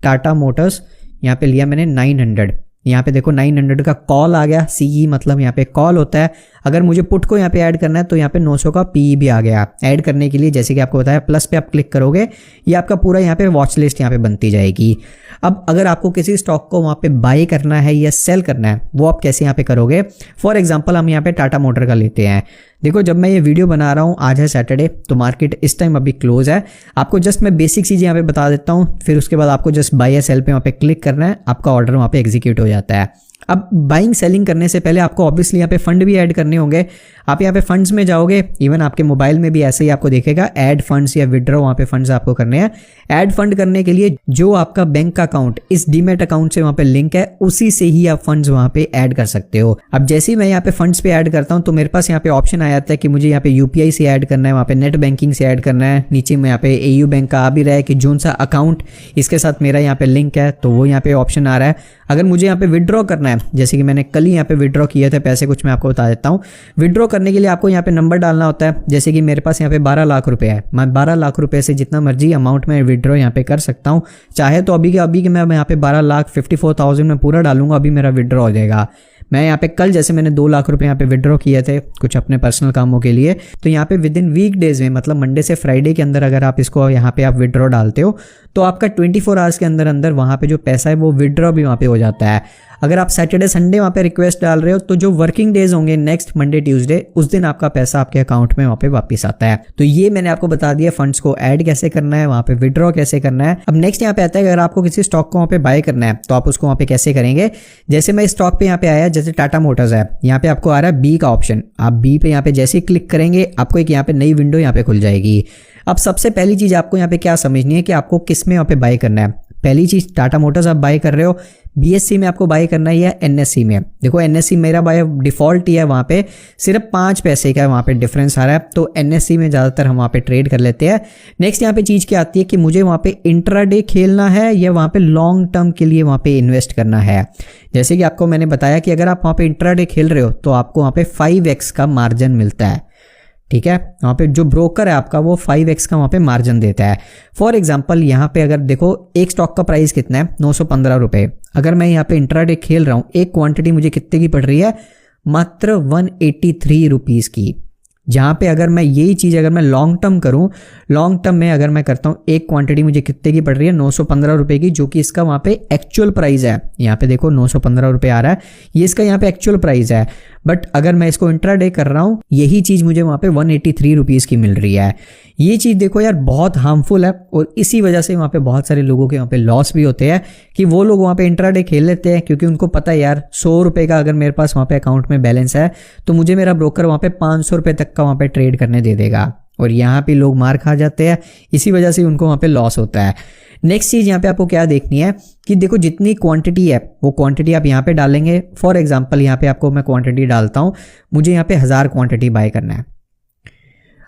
टाटा मोटर्स यहाँ पे लिया मैंने 900, यहाँ पे देखो 900 का कॉल आ गया। CE मतलब यहाँ पे कॉल होता है। अगर मुझे पुट को यहाँ पे ऐड करना है तो यहाँ पे 900 का PE भी आ गया। ऐड करने के लिए जैसे कि आपको बताया प्लस पे आप क्लिक करोगे, ये आपका पूरा यहाँ पे वॉच लिस्ट यहाँ पे बनती जाएगी। अब अगर आपको किसी स्टॉक को वहाँ पे बाय करना है या सेल करना है, वो आप कैसे यहाँ पे करोगे। फॉर एग्जाम्पल हम यहाँ पे टाटा मोटर का लेते हैं। देखो जब मैं ये वीडियो बना रहा हूँ, आज है सैटरडे, तो मार्केट इस टाइम अभी क्लोज है। आपको जस्ट मैं बेसिक चीज़ यहाँ पे बता देता हूँ, फिर उसके बाद आपको जस्ट बाय या सेल पे वहाँ पे क्लिक करना है, आपका ऑर्डर वहाँ पे एग्जीक्यूट हो जाता है। अब बाइंग सेलिंग करने से पहले आपको ऑब्वियसली यहाँ पे फंड भी ऐड करने होंगे। आप यहाँ पे फंड्स में जाओगे, इवन आपके मोबाइल में भी ऐसे ही आपको दिखेगा ऐड फंड्स या विड्रॉ, वहाँ पे फंड्स आपको करने हैं। ऐड फंड करने के लिए जो आपका बैंक का अकाउंट इस डीमेट अकाउंट से वहाँ पे लिंक है, उसी से ही आप फंड्स वहाँ पे ऐड कर सकते हो। अब जैसे ही मैं यहाँ पे फंड्स पे ऐड करता हूँ तो मेरे पास यहाँ पे ऑप्शन आ जाता है कि मुझे यहाँ पे UPI से ऐड करना है, वहाँ पे नेट बैंकिंग से ऐड करना है। नीचे में यहाँ पे AU बैंक का आ भी रहा है कि जोन सा अकाउंट इसके साथ मेरा यहाँ पे लिंक है, तो वो यहाँ पे ऑप्शन आ रहा है। अगर मुझे यहाँ पे विड्रॉ करना है, जैसे कि मैंने कल ही यहाँ पे विड्रॉ किए थे पैसे कुछ, मैं आपको बता देता हूँ। विड्रॉ करने के लिए आपको यहाँ पे नंबर डालना होता है। जैसे कि मेरे पास यहाँ पे 12 लाख रुपए है, मैं 12 लाख रुपए से जितना मर्जी अमाउंट में विड्रॉ यहाँ पे कर सकता हूँ। चाहे तो अभी के मैं यहाँ पे 12,54,000 में पूरा डालूंगा, अभी मेरा विड्रॉ हो जाएगा। मैं यहाँ पे कल जैसे मैंने 2 लाख रुपए यहाँ पे विड्रॉ किए थे कुछ अपने पर्सनल कामों के लिए, तो यहाँ पे विद इन वीक डेज में, मतलब मंडे से फ्राइडे के अंदर अगर आप इसको यहाँ पे आप विड्रॉ डालते हो तो आपका 24 आवर्स के अंदर अंदर वहाँ पे जो पैसा है वो विड्रॉ भी वहाँ पे हो जाता है। अगर आप सैटरडे संडे वहाँ पे रिक्वेस्ट डाल रहे हो तो जो वर्किंग डेज होंगे नेक्स्ट मंडे ट्यूसडे, उस दिन आपका पैसा आपके अकाउंट में वहाँ पे वापस आता है। तो ये मैंने आपको बता दिया फंड्स को ऐड कैसे करना है, वहाँ पे विड्रॉ कैसे करना है। अब नेक्स्ट यहाँ पे आता है अगर आपको किसी स्टॉक को वहाँ पे बाय करना है तो आप उसको वहाँ पे कैसे करेंगे। जैसे मैं स्टॉक पे यहाँ पे आया, जैसे टाटा मोटर्स है, यहाँ पे आपको आ रहा है बी का ऑप्शन। आप बी पे यहाँ पे जैसे ही क्लिक करेंगे आपको एक यहाँ पे नई विंडो यहाँ पे खुल जाएगी। अब सबसे पहली चीज आपको यहाँ पे क्या समझनी है कि आपको किस में यहाँ पे बाय करना है। पहली चीज टाटा मोटर्स आप बाय कर रहे हो, बीएससी में आपको बाय करना है या एनएससी में। देखो एनएससी मेरा बाय डिफॉल्ट ही है, वहाँ पे सिर्फ 5 पैसे का वहाँ पे डिफरेंस आ रहा है, तो एनएससी में ज़्यादातर हम वहाँ पे ट्रेड कर लेते हैं। नेक्स्ट यहाँ पे चीज़ क्या आती है कि मुझे वहाँ पे इंट्राडे खेलना है या वहाँ पे लॉन्ग टर्म के लिए वहाँ पे इन्वेस्ट करना है। जैसे कि आपको मैंने बताया कि अगर आप वहाँ पे इंट्राडे खेल रहे हो तो आपको वहाँ पे 5x का मार्जिन मिलता है, ठीक है। वहाँ पे जो ब्रोकर है आपका वो 5x का वहाँ पे मार्जिन देता है। फॉर एग्जांपल यहाँ पे अगर देखो एक स्टॉक का प्राइस कितना है 915 रुपये। अगर मैं यहाँ पे इंट्राडे खेल रहा हूँ, एक क्वांटिटी मुझे कितने की पड़ रही है, मात्र 183 रुपीज़ की। जहाँ पे अगर मैं यही चीज़ अगर मैं लॉन्ग टर्म करूँ, लॉन्ग टर्म में अगर मैं करता हूँ, एक क्वांटिटी मुझे कितने की पड़ रही है 915 रुपये की, जो कि इसका वहाँ पे एक्चुअल प्राइस है। यहाँ पे देखो 915 रुपये आ रहा है, ये इसका यहाँ पे एक्चुअल प्राइस है। बट अगर मैं इसको इंट्राडे कर रहा हूँ, यही चीज़ मुझे वहाँ पे 183 रुपीज़ की मिल रही है। ये चीज़ देखो यार बहुत हार्मफुल है, और इसी वजह से वहाँ पे बहुत सारे लोगों के वहाँ पे लॉस भी होते हैं कि वो लोग वहाँ पे इंट्राडे खेल लेते हैं, क्योंकि उनको पता है यार 100 रुपये का अगर मेरे पास वहाँ पे अकाउंट में बैलेंस है तो मुझे मेरा ब्रोकर वहाँ पे 500 रुपये तक का वहाँ पे ट्रेड करने दे देगा, और यहाँ पे लोग मार खा जाते हैं, इसी वजह से उनको वहाँ पे लॉस होता है। नेक्स्ट चीज़ यहाँ पे आपको क्या देखनी है कि देखो जितनी क्वांटिटी है वो क्वांटिटी आप यहाँ पे डालेंगे। फॉर एग्जांपल यहाँ पे आपको मैं क्वांटिटी डालता हूँ, मुझे यहाँ पे 1000 क्वांटिटी बाय करना है।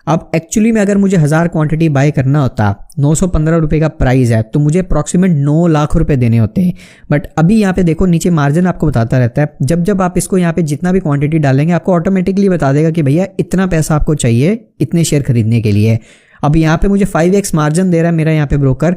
अब एक्चुअली में अगर मुझे 1000 क्वांटिटी बाय करना होता, 915 रुपये का प्राइस है, तो मुझे अप्रॉक्सीमेट 9 लाख रुपए देने होते हैं। बट अभी यहाँ पे देखो नीचे मार्जिन आपको बताता रहता है, जब जब आप इसको यहाँ पे जितना भी क्वांटिटी डालेंगे आपको ऑटोमेटिकली बता देगा कि भैया इतना पैसा आपको चाहिए इतने शेयर खरीदने के लिए। अब यहाँ पे मुझे 5x मार्जिन दे रहा है मेरा यहाँ पे ब्रोकर।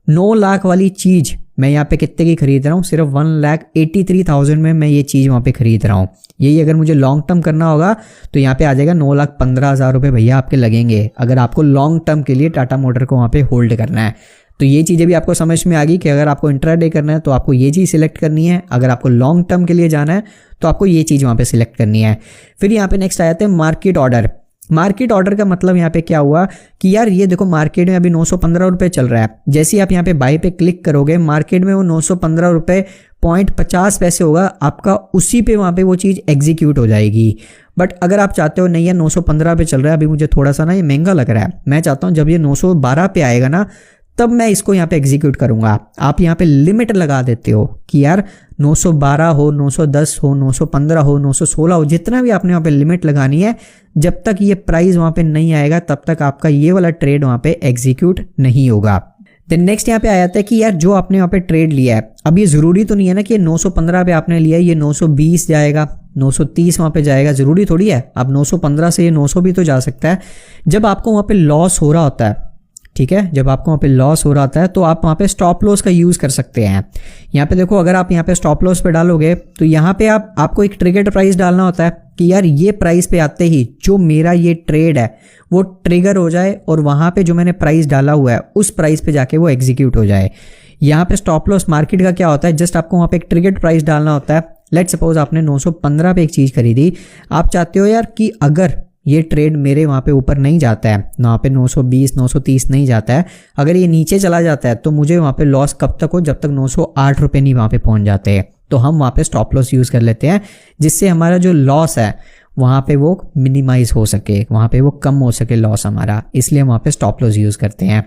9 लाख वाली चीज़ मैं यहाँ पे कितने की खरीद रहा हूँ, सिर्फ 1,83,000 में मैं ये चीज़ वहाँ पे खरीद रहा हूँ। यही अगर मुझे लॉन्ग टर्म करना होगा तो यहाँ पे आ जाएगा 9,15,000 रुपये भैया आपके लगेंगे, अगर आपको लॉन्ग टर्म के लिए टाटा मोटर को वहाँ पे होल्ड करना है। तो ये चीज़ें भी आपको समझ में आ गई कि अगर आपको इंट्राडे करना है तो आपको ये चीज़ सिलेक्ट करनी है, अगर आपको लॉन्ग टर्म के लिए जाना है तो आपको ये चीज़ वहाँ पे सिलेक्ट करनी है। फिर यहाँ पे नेक्स्ट आ जाते हैं मार्केट ऑर्डर। मार्केट ऑर्डर का मतलब यहाँ पे क्या हुआ कि यार ये देखो मार्केट में अभी 915 रुपये चल रहा है, जैसे ही आप यहाँ पे बाय पे क्लिक करोगे मार्केट में वो 915 रुपये 0.50 पैसे होगा आपका, उसी पे वहाँ पे वो चीज़ एग्जीक्यूट हो जाएगी। बट अगर आप चाहते हो नहीं है 915 पे चल रहा है, अभी मुझे थोड़ा सा ना ये महंगा लग रहा है, मैं चाहता हूँ जब ये 912 पे आएगा ना तब मैं इसको यहाँ पे एग्जीक्यूट करूँगा। आप यहाँ पे लिमिट लगा देते हो कि यार 912 हो, 910 हो, 915 हो, 916 हो, जितना भी आपने वहाँ पे लिमिट लगानी है, जब तक ये प्राइस वहाँ पे नहीं आएगा तब तक आपका ये वाला ट्रेड वहाँ पे एग्जीक्यूट नहीं होगा। देन नेक्स्ट यहाँ पे आ जाता है कि यार जो आपने यहाँ पे ट्रेड लिया है, अब ये ज़रूरी तो नहीं है ना कि ये 915 पे आपने लिया है ये 920 जाएगा, 930 वहाँ पे जाएगा, ज़रूरी थोड़ी है। अब 915 से ये 900 भी तो जा सकता है। जब आपको वहाँ पे लॉस हो रहा होता है, ठीक है, जब आपको वहाँ पे लॉस हो रहा है तो आप वहाँ पे स्टॉप लॉस का यूज़ कर सकते हैं। यहाँ पे देखो अगर आप यहाँ पे स्टॉप लॉस पे डालोगे तो यहाँ पे आपको एक ट्रिगर प्राइस डालना होता है कि यार ये प्राइस पे आते ही जो मेरा ये ट्रेड है वो ट्रिगर हो जाए और वहाँ पे जो मैंने प्राइस डाला हुआ है उस प्राइस पे जाके वो एग्जीक्यूट हो जाए। यहाँ पे स्टॉप लॉस मार्केट का क्या होता है, जस्ट आपको वहाँ पे एक ट्रिगर प्राइस डालना होता है। लेट सपोज आपने 915 पे एक चीज़ खरीदी, आप चाहते हो यार कि अगर ये ट्रेड मेरे वहाँ पे ऊपर नहीं जाता है, वहाँ पे 920 930 नहीं जाता है, अगर ये नीचे चला जाता है तो मुझे वहाँ पे लॉस कब तक हो, जब तक 908 रुपये नहीं वहाँ पे पहुँच जाते हैं। तो हम वहाँ पे स्टॉप लॉस यूज़ कर लेते हैं जिससे हमारा जो लॉस है वहाँ पे वो मिनिमाइज हो सके, वहाँ पे वो कम हो सके लॉस हमारा, इसलिए हम वहाँ पे स्टॉप लॉस यूज़ करते हैं।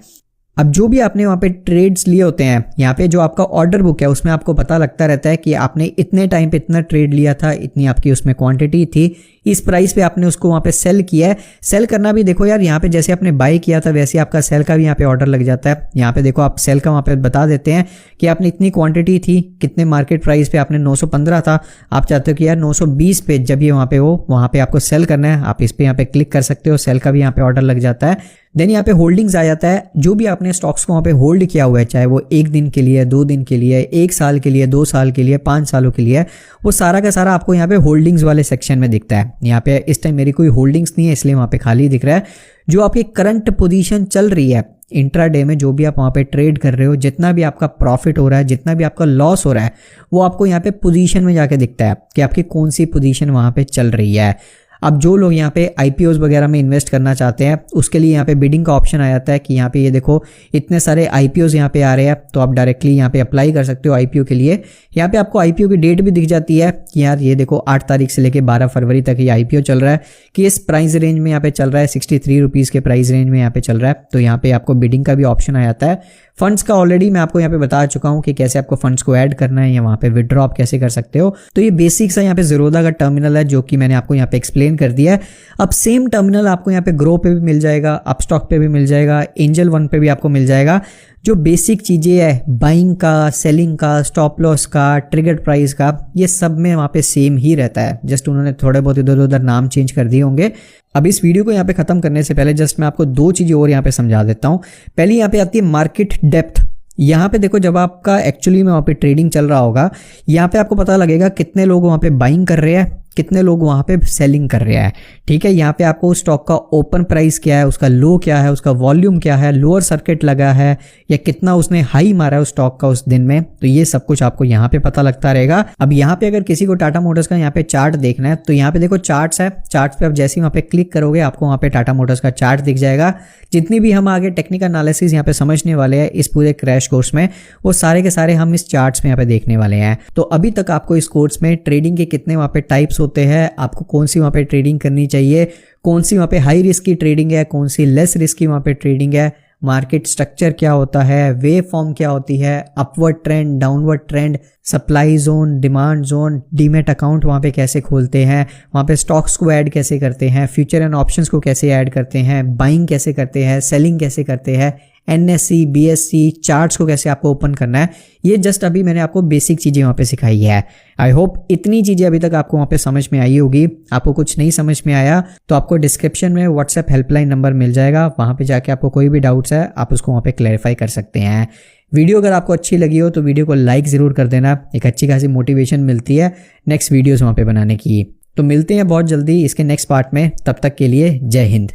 अब जो भी आपने वहाँ पे ट्रेड्स लिए होते हैं, यहाँ पे जो आपका ऑर्डर बुक है उसमें आपको पता लगता रहता है कि आपने इतने टाइम पे इतना ट्रेड लिया था, इतनी आपकी उसमें क्वांटिटी थी, इस प्राइस पे आपने उसको वहाँ पे सेल किया है। सेल करना भी देखो यार यहाँ पे जैसे आपने बाय किया था वैसे आपका सेल का भी यहाँ पे ऑर्डर लग जाता है। यहाँ पे देखो आप सेल का वहाँ पे बता देते हैं कि आपने इतनी क्वांटिटी थी, कितने मार्केट प्राइस पे आपने 915 था, आप चाहते हो कि यार 920 पे जब ये वहाँ पे हो वहाँ पे आपको सेल करना है, आप इस पे यहाँ पे क्लिक कर सकते हो, सेल का भी यहाँ पे ऑर्डर लग जाता है। देन यहाँ पे होल्डिंग्स आ जाता है, जो भी आपने स्टॉक्स को वहाँ पे होल्ड किया हुआ है, चाहे वो 1 दिन के लिए, 2 दिन के लिए, 1 साल के लिए, 2 साल के लिए, 5 सालों के लिए, वो सारा का सारा आपको यहाँ पे होल्डिंग्स वाले सेक्शन में दिखता है। यहाँ पे इस टाइम मेरी कोई होल्डिंग्स नहीं है इसलिए वहाँ पे खाली दिख रहा है। जो आपकी करंट पोजीशन चल रही है इंट्राडे में, जो भी आप वहाँ पे ट्रेड कर रहे हो, जितना भी आपका प्रॉफिट हो रहा है, जितना भी आपका लॉस हो रहा है, वो आपको यहाँ पे पोजीशन में जाके दिखता है कि आपकी कौन सी पोजीशन वहाँ पे चल रही है। अब जो लोग यहाँ पे आईपीओज वगैरह में इन्वेस्ट करना चाहते हैं उसके लिए यहाँ पे बिडिंग का ऑप्शन आ जाता है कि यहाँ पे ये देखो इतने सारे आईपीओज यहाँ पे आ रहे हैं, तो आप डायरेक्टली यहाँ पे अप्लाई कर सकते हो आईपीओ के लिए। यहाँ पे आपको आईपीओ की डेट भी दिख जाती है कि यार ये देखो 8 तारीख से लेके 12 फरवरी तक ये आईपीओ चल रहा है, कि इस प्राइस रेंज में यहाँ पे चल रहा है, 63 रुपीज़ के प्राइस रेंज में यहाँ पे चल रहा है। तो यहाँ पे आपको बिडिंग का भी ऑप्शन आ जाता है। फंड्स का ऑलरेडी मैं आपको यहाँ पे बता चुका हूँ कि कैसे आपको फंड्स को ऐड करना है या वहाँ पे विड्रॉ आप कैसे कर सकते हो। तो ये बेसिक सा यहाँ पे ज़ीरोधा का टर्मिनल है जो कि मैंने आपको यहाँ पे एक्सप्लेन कर दिया है। अब सेम टर्मिनल आपको यहाँ पे ग्रो पे भी मिल जाएगा, अपस्टॉक पे भी मिल जाएगा, एंजल वन पे भी आपको मिल जाएगा। जो बेसिक चीज़ें है बाइंग का, सेलिंग का, स्टॉप लॉस का, ट्रिगर्ड प्राइस का, ये सब में वहाँ पे सेम ही रहता है, जस्ट उन्होंने थोड़े बहुत इधर उधर नाम चेंज कर दिए होंगे। अब इस वीडियो को यहाँ पे खत्म करने से पहले जस्ट मैं आपको 2 चीज़ें और यहाँ पे समझा देता हूँ। पहली यहाँ पे आती है मार्केट डेप्थ। यहाँ पे देखो जब आपका एक्चुअली में वहाँ पे ट्रेडिंग चल रहा होगा, यहाँ पे आपको पता लगेगा कितने लोग वहाँ पे बाइंग कर रहे हैं, कितने लोग वहाँ पे सेलिंग कर रहे हैं। ठीक है, यहाँ पे आपको स्टॉक का ओपन प्राइस क्या है, उसका लो क्या है, उसका वॉल्यूम क्या है, लोअर सर्किट लगा है या कितना उसने हाई मारा है उस स्टॉक का उस दिन में, तो ये सब कुछ आपको यहाँ पे पता लगता रहेगा। अब यहाँ पे अगर किसी को टाटा मोटर्स का यहाँ पे चार्ट देखना है तो यहाँ पे देखो चार्ट्स है, चार्ट्स पे आप जैसे ही वहाँ पे क्लिक करोगे आपको वहाँ पे टाटा मोटर्स का चार्ट दिख जाएगा। जितनी भी हम आगे टेक्निकल एनालिसिस यहाँ पे समझने वाले हैं इस पूरे क्रैश कोर्स में, वो सारे के सारे हम इस चार्ट्स में यहाँ पे देखने वाले हैं। तो अभी तक आपको इस कोर्स में ट्रेडिंग के कितने वहाँ पे टाइप्स होते हैं, आपको कौन सी वहाँ पे ट्रेडिंग करनी चाहिए, कौन सी वहाँ पे हाई रिस्क की ट्रेडिंग है, कौन सी लेस रिस्क की वहाँ पे ट्रेडिंग है, मार्केट स्ट्रक्चर क्या होता है, वेव फॉर्म क्या होती है, upward trend, downward trend, supply zone, demand zone, demat account वहाँ पे कैसे खोलते हैं, वहाँ पे स्टॉक्स को ऐड कैसे करते हैं, फ्यूचर एंड ऑप्शंस को कैसे ऐड करते हैं, बाइंग कैसे करते हैं, सेलिंग कैसे करते हैं, एनएससी, बीएससी, चार्ट्स को कैसे आपको ओपन करना है, ये जस्ट अभी मैंने आपको बेसिक चीज़ें वहाँ पे सिखाई है। आई होप इतनी चीज़ें अभी तक आपको वहाँ पे समझ में आई होगी। आपको कुछ नहीं समझ में आया तो आपको डिस्क्रिप्शन में व्हाट्सएप हेल्पलाइन नंबर मिल जाएगा, वहाँ पे जाके आपको कोई भी डाउट्स है आप उसको वहाँ पे क्लैरिफाई कर सकते हैं। वीडियो अगर आपको अच्छी लगी हो तो वीडियो को लाइक ज़रूर कर देना, एक अच्छी खासी मोटिवेशन मिलती है नेक्स्ट वीडियोज़ वहाँ पे बनाने की। तो मिलते हैं बहुत जल्दी इसके नेक्स्ट पार्ट में, तब तक के लिए जय हिंद।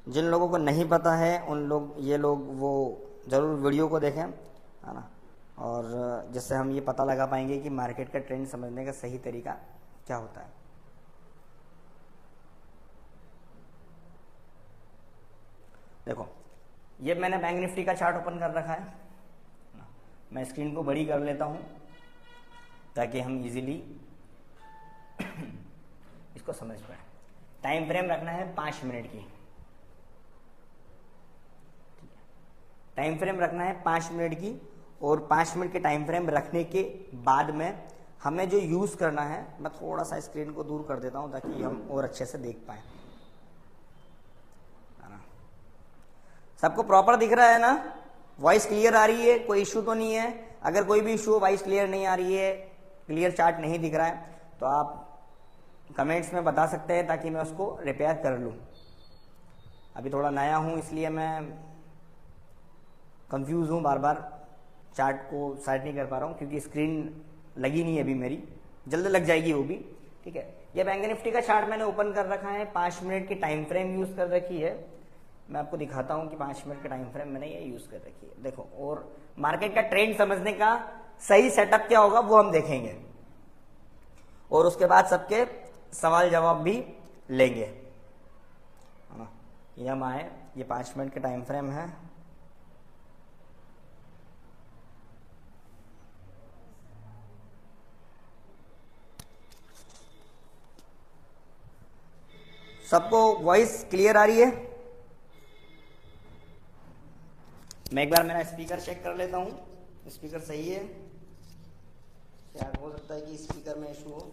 जिन लोगों को नहीं पता है उन लोग ये लोग वो ज़रूर वीडियो को देखें, है ना, और जिससे हम ये पता लगा पाएंगे कि मार्केट का ट्रेंड समझने का सही तरीका क्या होता है। देखो ये मैंने बैंक निफ्टी का चार्ट ओपन कर रखा है, मैं स्क्रीन को बड़ी कर लेता हूँ ताकि हम इजीली इसको समझ पाए। टाइम फ्रेम रखना है 5 मिनट की, टाइम फ्रेम रखना है 5 मिनट की, और 5 मिनट के टाइम फ्रेम रखने के बाद में हमें जो यूज़ करना है, मैं थोड़ा सा स्क्रीन को दूर कर देता हूं ताकि हम और अच्छे से देख पाए। सबको प्रॉपर दिख रहा है ना, वॉइस क्लियर आ रही है, कोई इशू तो नहीं है। अगर कोई भी इशू, वॉइस क्लियर नहीं आ रही है, क्लियर चार्ट नहीं दिख रहा है, तो आप कमेंट्स में बता सकते हैं ताकि मैं उसको रिपेयर कर लूँ। अभी थोड़ा नया हूँ इसलिए मैं कंफ्यूज हूँ, बार बार चार्ट को सेट नहीं कर पा रहा हूँ क्योंकि स्क्रीन लगी नहीं है अभी मेरी, जल्द लग जाएगी वो भी। ठीक है, ये बैंक निफ्टी का चार्ट मैंने ओपन कर रखा है, 5 मिनट की टाइम फ्रेम यूज़ कर रखी है। मैं आपको दिखाता हूँ कि 5 मिनट का टाइम फ्रेम मैंने ये यूज़ कर रखी है। देखो, और मार्केट का ट्रेंड समझने का सही सेटअप क्या होगा वो हम देखेंगे, और उसके बाद सबके सवाल जवाब भी लेंगे, है ना। ये हम आए, ये 5 मिनट का टाइम फ्रेम है। सबको वॉइस क्लियर आ रही है? मैं एक बार मेरा स्पीकर चेक कर लेता हूं, स्पीकर सही है? शायद हो सकता है कि स्पीकर में इशू हो।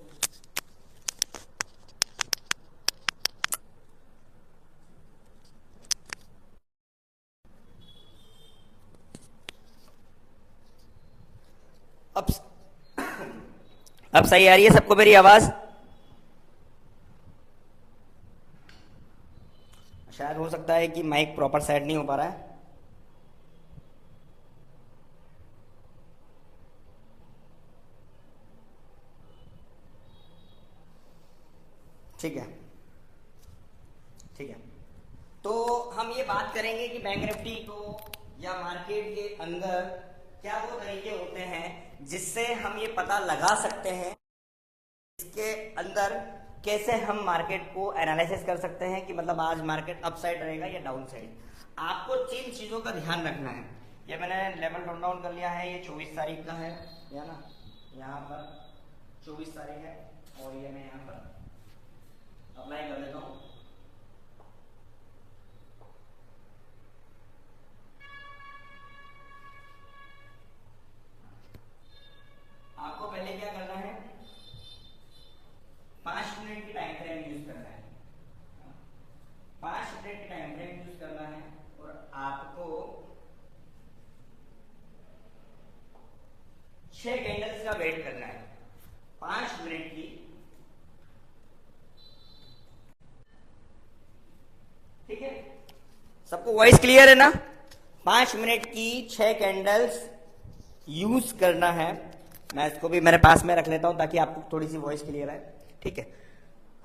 अब सही आ रही है सबको मेरी आवाज? शायद हो सकता है कि माइक प्रॉपर सेट नहीं हो पा रहा है। ठीक है, ठीक है। तो हम ये बात करेंगे कि बैंक निफ्टी को या मार्केट के अंदर क्या वो तरीके होते हैं जिससे हम ये पता लगा सकते हैं इसके अंदर कैसे हम मार्केट को एनालिसिस कर सकते हैं कि मतलब आज मार्केट अप साइड रहेगा या डाउन साइड। आपको 3 चीजों का ध्यान रखना है। ये मैंने लेवल नोट डाउन कर लिया है, ये 24 तारीख का है ना, यहाँ पर 24 तारीख है और ये मैं यहाँ पर अप्लाई कर देता हूँ। आपको पहले क्या करना है, 5 मिनट की टाइम फ्रेम यूज करना है, 5 मिनट की टाइम फ्रेम यूज करना है और आपको 6 कैंडल्स का वेट करना है 5 मिनट की। ठीक है, सबको वॉइस क्लियर है ना? 5 मिनट की 6 कैंडल्स यूज करना है। मैं इसको भी मेरे पास में रख लेता हूं ताकि आपको थोड़ी सी वॉइस क्लियर आए। ठीक है,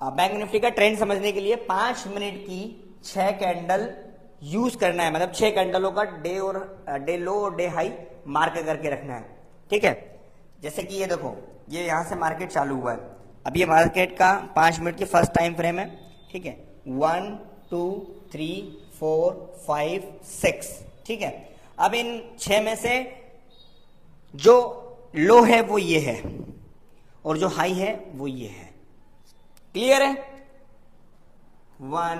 बैंक निफ्टी का ट्रेंड समझने के लिए 5 मिनट की 6 कैंडल यूज करना है, मतलब 6 कैंडलों का डे लो और डे हाई मार्क करके रखना है। ठीक है, जैसे कि ये देखो, ये यहां से मार्केट चालू हुआ है, अब ये मार्केट का 5 मिनट की फर्स्ट टाइम फ्रेम है। ठीक है, 1 2 3 4 5 6। ठीक है, अब इन 6 में से जो लो है वो ये है और जो हाई है वो ये है। क्लियर है? 1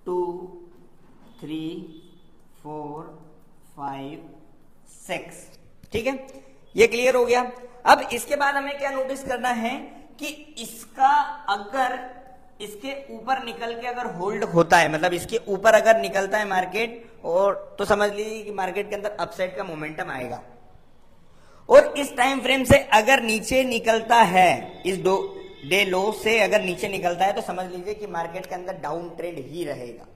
2 3 4 5 6। ठीक है, ये क्लियर हो गया। अब इसके बाद हमें क्या नोटिस करना है कि इसका अगर इसके ऊपर निकल के अगर होल्ड होता है, मतलब इसके ऊपर अगर निकलता है मार्केट, और तो समझ लीजिए कि मार्केट के अंदर अपसाइड का मोमेंटम आएगा। और इस टाइम फ्रेम से अगर नीचे निकलता है, इस डे लो से अगर नीचे निकलता है, तो समझ लीजिए कि मार्केट के अंदर डाउन ट्रेंड ही रहेगा।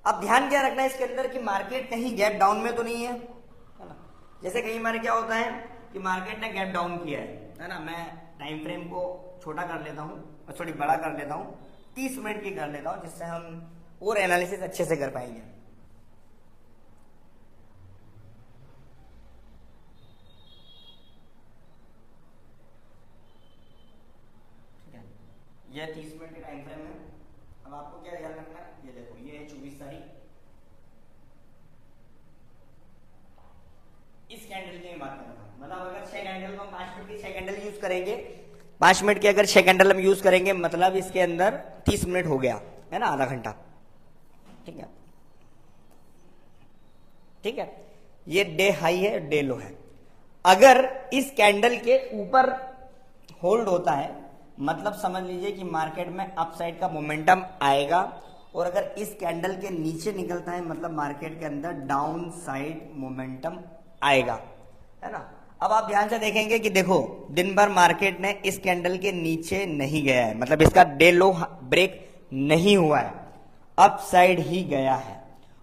अब ध्यान क्या रखना है इसके अंदर कि मार्केट कहीं गैप डाउन में तो नहीं है ना। जैसे कई बार क्या होता है कि मार्केट ने गैप डाउन किया है ना, मैं टाइम फ्रेम को छोटा कर लेता हूं, थोड़ी बड़ा कर लेता हूं, 30 मिनट की कर लेता हूं, जिससे हम और एनालिसिस अच्छे से कर पाएंगे। ये 30 मिनट के टाइम फ्रेम है। अब आपको क्या ध्यान रखना है, ये देखो, ये है 24 तारीख, इस कैंडल की मैं बात कर रहा हूं। मतलब अगर 6 कैंडल को 5 मिनट की 6 कैंडल यूज करेंगे, 5 मिनट की अगर 6 कैंडल हम यूज करेंगे, मतलब इसके अंदर 30 मिनट हो गया है ना, आधा घंटा। ठीक है, ठीक है, ये डे हाई है, डे लो है। अगर इस कैंडल के ऊपर होल्ड होता है, मतलब समझ लीजिए कि मार्केट में अपसाइड का मोमेंटम आएगा। और अगर इस कैंडल के नीचे निकलता है, मतलब मार्केट के अंदर डाउन साइड मोमेंटम आएगा, है ना। अब आप ध्यान से देखेंगे कि देखो, दिन भर मार्केट ने इस कैंडल के नीचे नहीं गया है, मतलब इसका डे लो ब्रेक नहीं हुआ है, अप साइड ही गया है।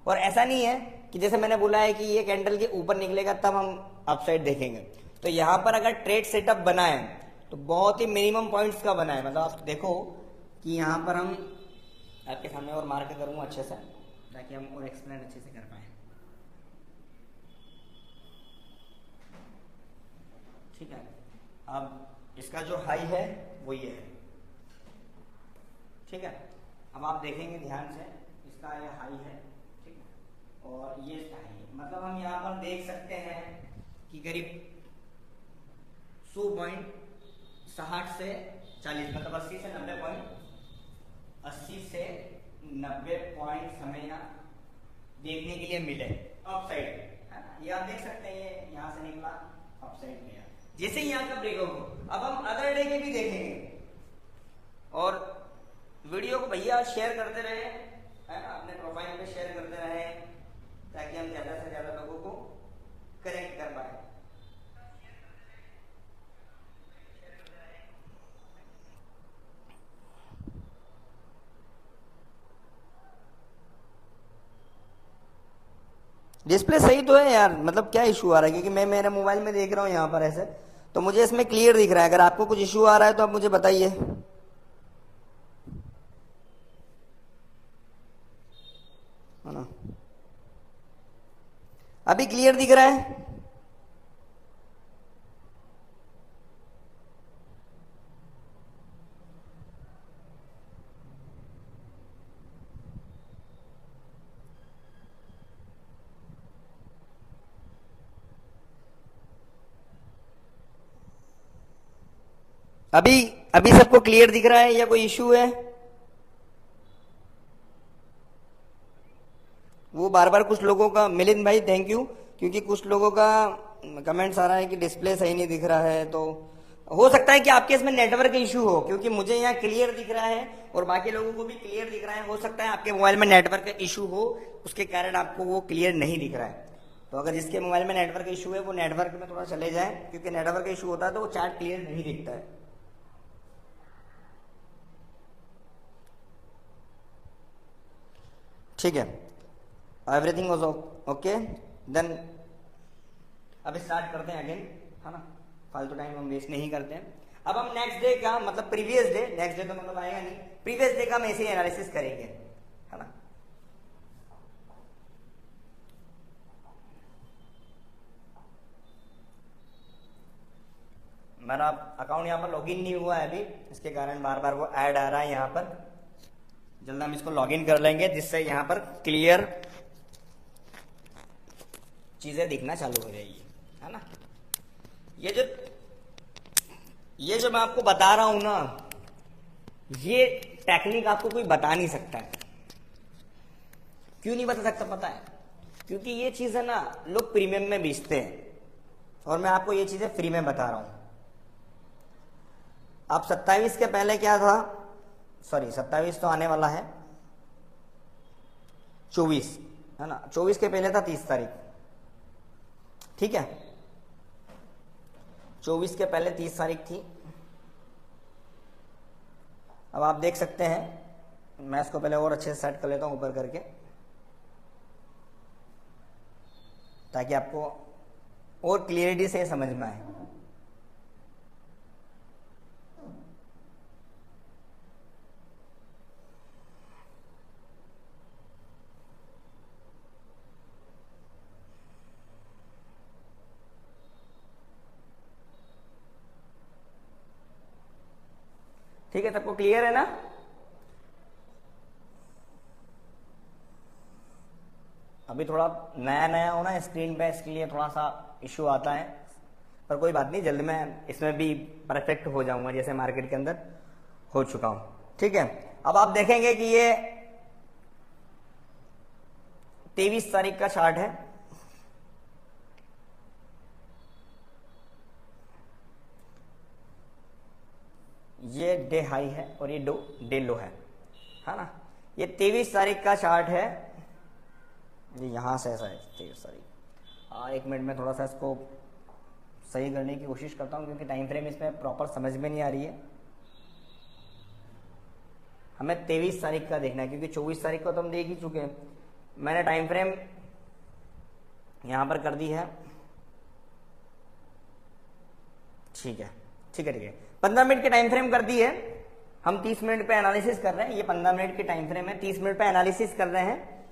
और ऐसा नहीं है कि जैसे मैंने बोला है कि ये कैंडल के ऊपर निकलेगा तब हम अप साइड देखेंगे। तो यहां पर अगर ट्रेड सेटअप बना है तो बहुत ही मिनिमम पॉइंट्स का बना है। मतलब आप देखो कि यहां पर हम आपके सामने और मार्क करूंगा अच्छे से, ताकि हम और एक्सप्लेन अच्छे से कर पाए। ठीक है, अब इसका जो हाई है वो ये है। ठीक है, अब आप देखेंगे ध्यान से, इसका ये हाई है, ठीक है, और ये इसका हाई है। मतलब हम यहाँ पर देख सकते हैं कि करीब 100.60 से 40, मतलब 80 से 90 पॉइंट, 80 से 90 पॉइंट हमें यहाँ देखने के लिए मिले अप साइड, है ना। ये आप देख सकते हैं, ये यहाँ से निकला अप साइड में, जैसे ही यहाँ का ब्रेकआउट हो। अब हम अदर डे के भी देखेंगे, और वीडियो को भैया शेयर करते रहे, है ना, अपने प्रोफाइल पे शेयर करते रहे, ताकि हम ज्यादा से ज्यादा लोगों को कनेक्ट कर पाए। डिस्प्ले सही तो है यार, मतलब क्या इशू आ रहा है, क्योंकि मैं मेरे मोबाइल में देख रहा हूँ यहाँ पर ऐसे, तो मुझे इसमें क्लियर दिख रहा है। अगर आपको कुछ इशू आ रहा है तो आप मुझे बताइए। है ना, अभी क्लियर दिख रहा है? अभी अभी सबको क्लियर दिख रहा है या कोई इशू है? वो बार बार कुछ लोगों का, मिलिंद भाई थैंक यू, क्योंकि कुछ लोगों का कमेंट्स आ रहा है कि डिस्प्ले सही नहीं दिख रहा है, तो हो सकता है कि आपके इसमें नेटवर्क इशू हो, क्योंकि मुझे यहाँ क्लियर दिख रहा है और बाकी लोगों को भी क्लियर दिख रहा है। हो सकता है आपके मोबाइल में नेटवर्क इशू हो, उसके कारण आपको वो क्लियर नहीं दिख रहा है। तो अगर जिसके मोबाइल में नेटवर्क इशू है वो नेटवर्क में थोड़ा चले जाए, क्योंकि नेटवर्क इशू होता है तो वो चार्ट क्लियर नहीं दिखता है। ठीक है, एवरीथिंग वाज ओके, देन अब स्टार्ट करते हैं अगेन, है ना, फालतू टाइम हम वेस्ट नहीं करते हैं। अब हम नेक्स्ट डे का मतलब प्रीवियस डे, नेक्स्ट डे तो मतलब आएगा नहीं, प्रीवियस डे का हम ऐसे ही एनालिसिस करेंगे, है ना। मेरा अकाउंट यहाँ पर लॉगिन नहीं हुआ है अभी, इसके कारण बार बार वो ऐड आ रहा है यहाँ पर। जल्द हम इसको लॉगिन कर लेंगे जिससे यहाँ पर क्लियर चीजें दिखना चालू हो जाएगी, है ना। ये जो मैं आपको बता रहा हूं ना, ये टेक्निक आपको कोई बता नहीं सकता है। क्यों नहीं बता सकता पता है? क्योंकि ये चीज है ना, लोग प्रीमियम में बेचते हैं और मैं आपको ये चीजें फ्री में बता रहा हूं। अब 27 के पहले क्या था, सॉरी 27 तो आने वाला है, 24 है ना, 24 के पहले था 30 तारीख, ठीक है, 24 के पहले 30 तारीख थी। अब आप देख सकते हैं, मैं इसको पहले और अच्छे से सेट कर लेता हूं ऊपर करके, ताकि आपको और क्लियरिटी से समझ में आए। ठीक है, सबको क्लियर है ना? अभी थोड़ा नया नया हो ना स्क्रीन पे, इसके लिए थोड़ा सा इश्यू आता है, पर कोई बात नहीं, जल्द मैं इसमें भी परफेक्ट हो जाऊंगा जैसे मार्केट के अंदर हो चुका हूं। ठीक है, अब आप देखेंगे कि ये 23 तारीख का चार्ट है। ये डे हाई है और ये डे लो है ना। ये 23 तारीख का चार्ट है, ये यहां से ऐसा है 23 तारीख। एक मिनट में थोड़ा सा इसको सही करने की कोशिश करता हूं, क्योंकि टाइम फ्रेम इसमें प्रॉपर समझ में नहीं आ रही है। हमें 23 तारीख का देखना है, क्योंकि 24 तारीख को तो हम देख ही चुके हैं। मैंने टाइम फ्रेम यहां पर कर दी है, ठीक है, ठीक है, ठीक है। 15 मिनट के टाइम फ्रेम कर दी है, हम 30 मिनट पे एनालिसिस कर रहे हैं। ये 15 मिनट की टाइम फ्रेम है, 30 मिनट पे एनालिसिस कर रहे हैं।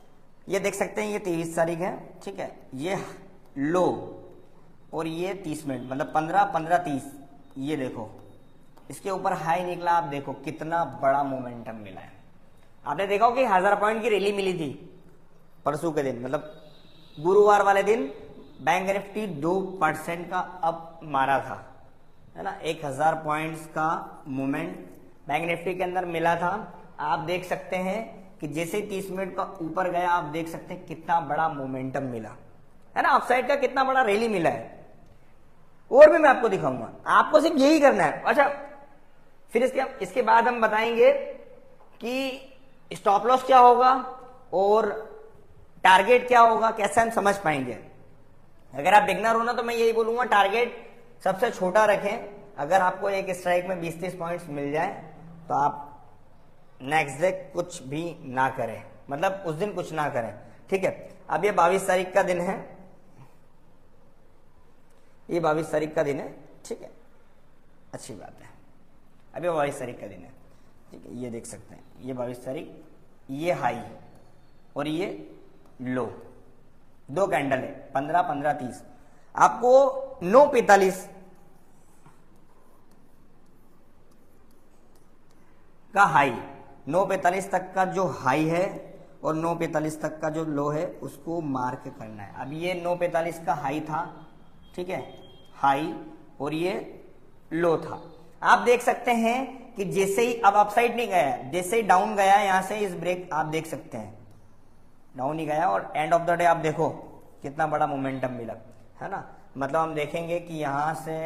ये देख सकते हैं, ये 23 तारीख है, ठीक है, ये लो और ये 30 मिनट, मतलब 15, 15, 30। ये देखो, इसके ऊपर हाई निकला, आप देखो कितना बड़ा मोमेंटम मिला है। आपने देखा हो कि 1000 पॉइंट की रैली मिली थी परसों के दिन, मतलब गुरुवार वाले दिन बैंक निफ्टी 2% का अप मारा था, है ना। 1000 पॉइंट्स का मूवमेंट बैंक निफ्टी के अंदर मिला था। आप देख सकते हैं कि जैसे 30 मिनट का ऊपर गया, आप देख सकते हैं कितना बड़ा मोमेंटम मिला, है ना, अपसाइड का कितना बड़ा रैली मिला है। और भी मैं आपको दिखाऊंगा, आपको सिर्फ यही करना है। अच्छा, फिर इसके बाद हम बताएंगे कि स्टॉप लॉस क्या होगा और टारगेट क्या होगा, कैसे हम समझ पाएंगे। अगर आप बिगनर हो ना, तो मैं यही बोलूंगा, टारगेट सबसे छोटा रखें। अगर आपको एक स्ट्राइक में 20-30 पॉइंट्स मिल जाए तो आप नेक्स्ट डे कुछ भी ना करें, मतलब उस दिन कुछ ना करें, ठीक है। अब ये 22 तारीख का दिन है, ये 22 तारीख का दिन है, ठीक है, अच्छी बात है। अब ये 22 तारीख का दिन है, ठीक है, ये देख सकते हैं, ये 22 तारीख, ये हाई और ये लो, दो कैंडल है, 15, 15, 30। आपको 9:45 का हाई, 9:45 तक का जो हाई है और 9:45 तक का जो लो है उसको मार्क करना है। अब ये 9:45 का हाई था, ठीक है, हाई, और ये लो था। आप देख सकते हैं कि जैसे ही अब अपसाइड नहीं गया, जैसे ही डाउन गया यहां से इस ब्रेक, आप देख सकते हैं डाउन ही गया, और एंड ऑफ द डे आप देखो कितना बड़ा मोमेंटम मिला, है ना। मतलब हम देखेंगे कि यहां से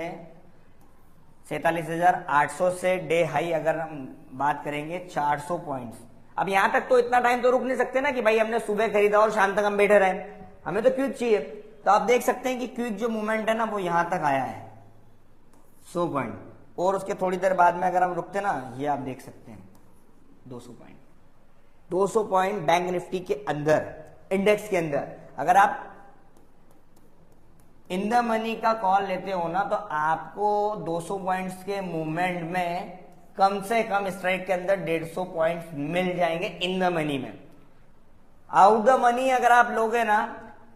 47,800 से डे हाई अगर हम बात करेंगे 400 पॉइंट्स। अब यहां तक तो इतना टाइम तो रुक नहीं सकते ना कि भाई हमने सुबह खरीदा और शाम तक हम बैठे रहे, हमें तो क्विक चाहिए। तो आप देख सकते हैं कि क्विक जो मूवमेंट है ना वो यहां तक आया है 100 पॉइंट, और उसके थोड़ी देर बाद में अगर हम रुकते ना, ये आप देख सकते हैं 200 पॉइंट, 200 पॉइंट बैंक निफ्टी के अंदर, इंडेक्स के अंदर। अगर आप इन द मनी का कॉल लेते हो ना तो आपको 200 पॉइंट्स के मूवमेंट में कम से कम स्ट्राइक के अंदर 150 पॉइंट्स मिल जाएंगे इन द मनी में। आउट द मनी अगर आप लोगे ना,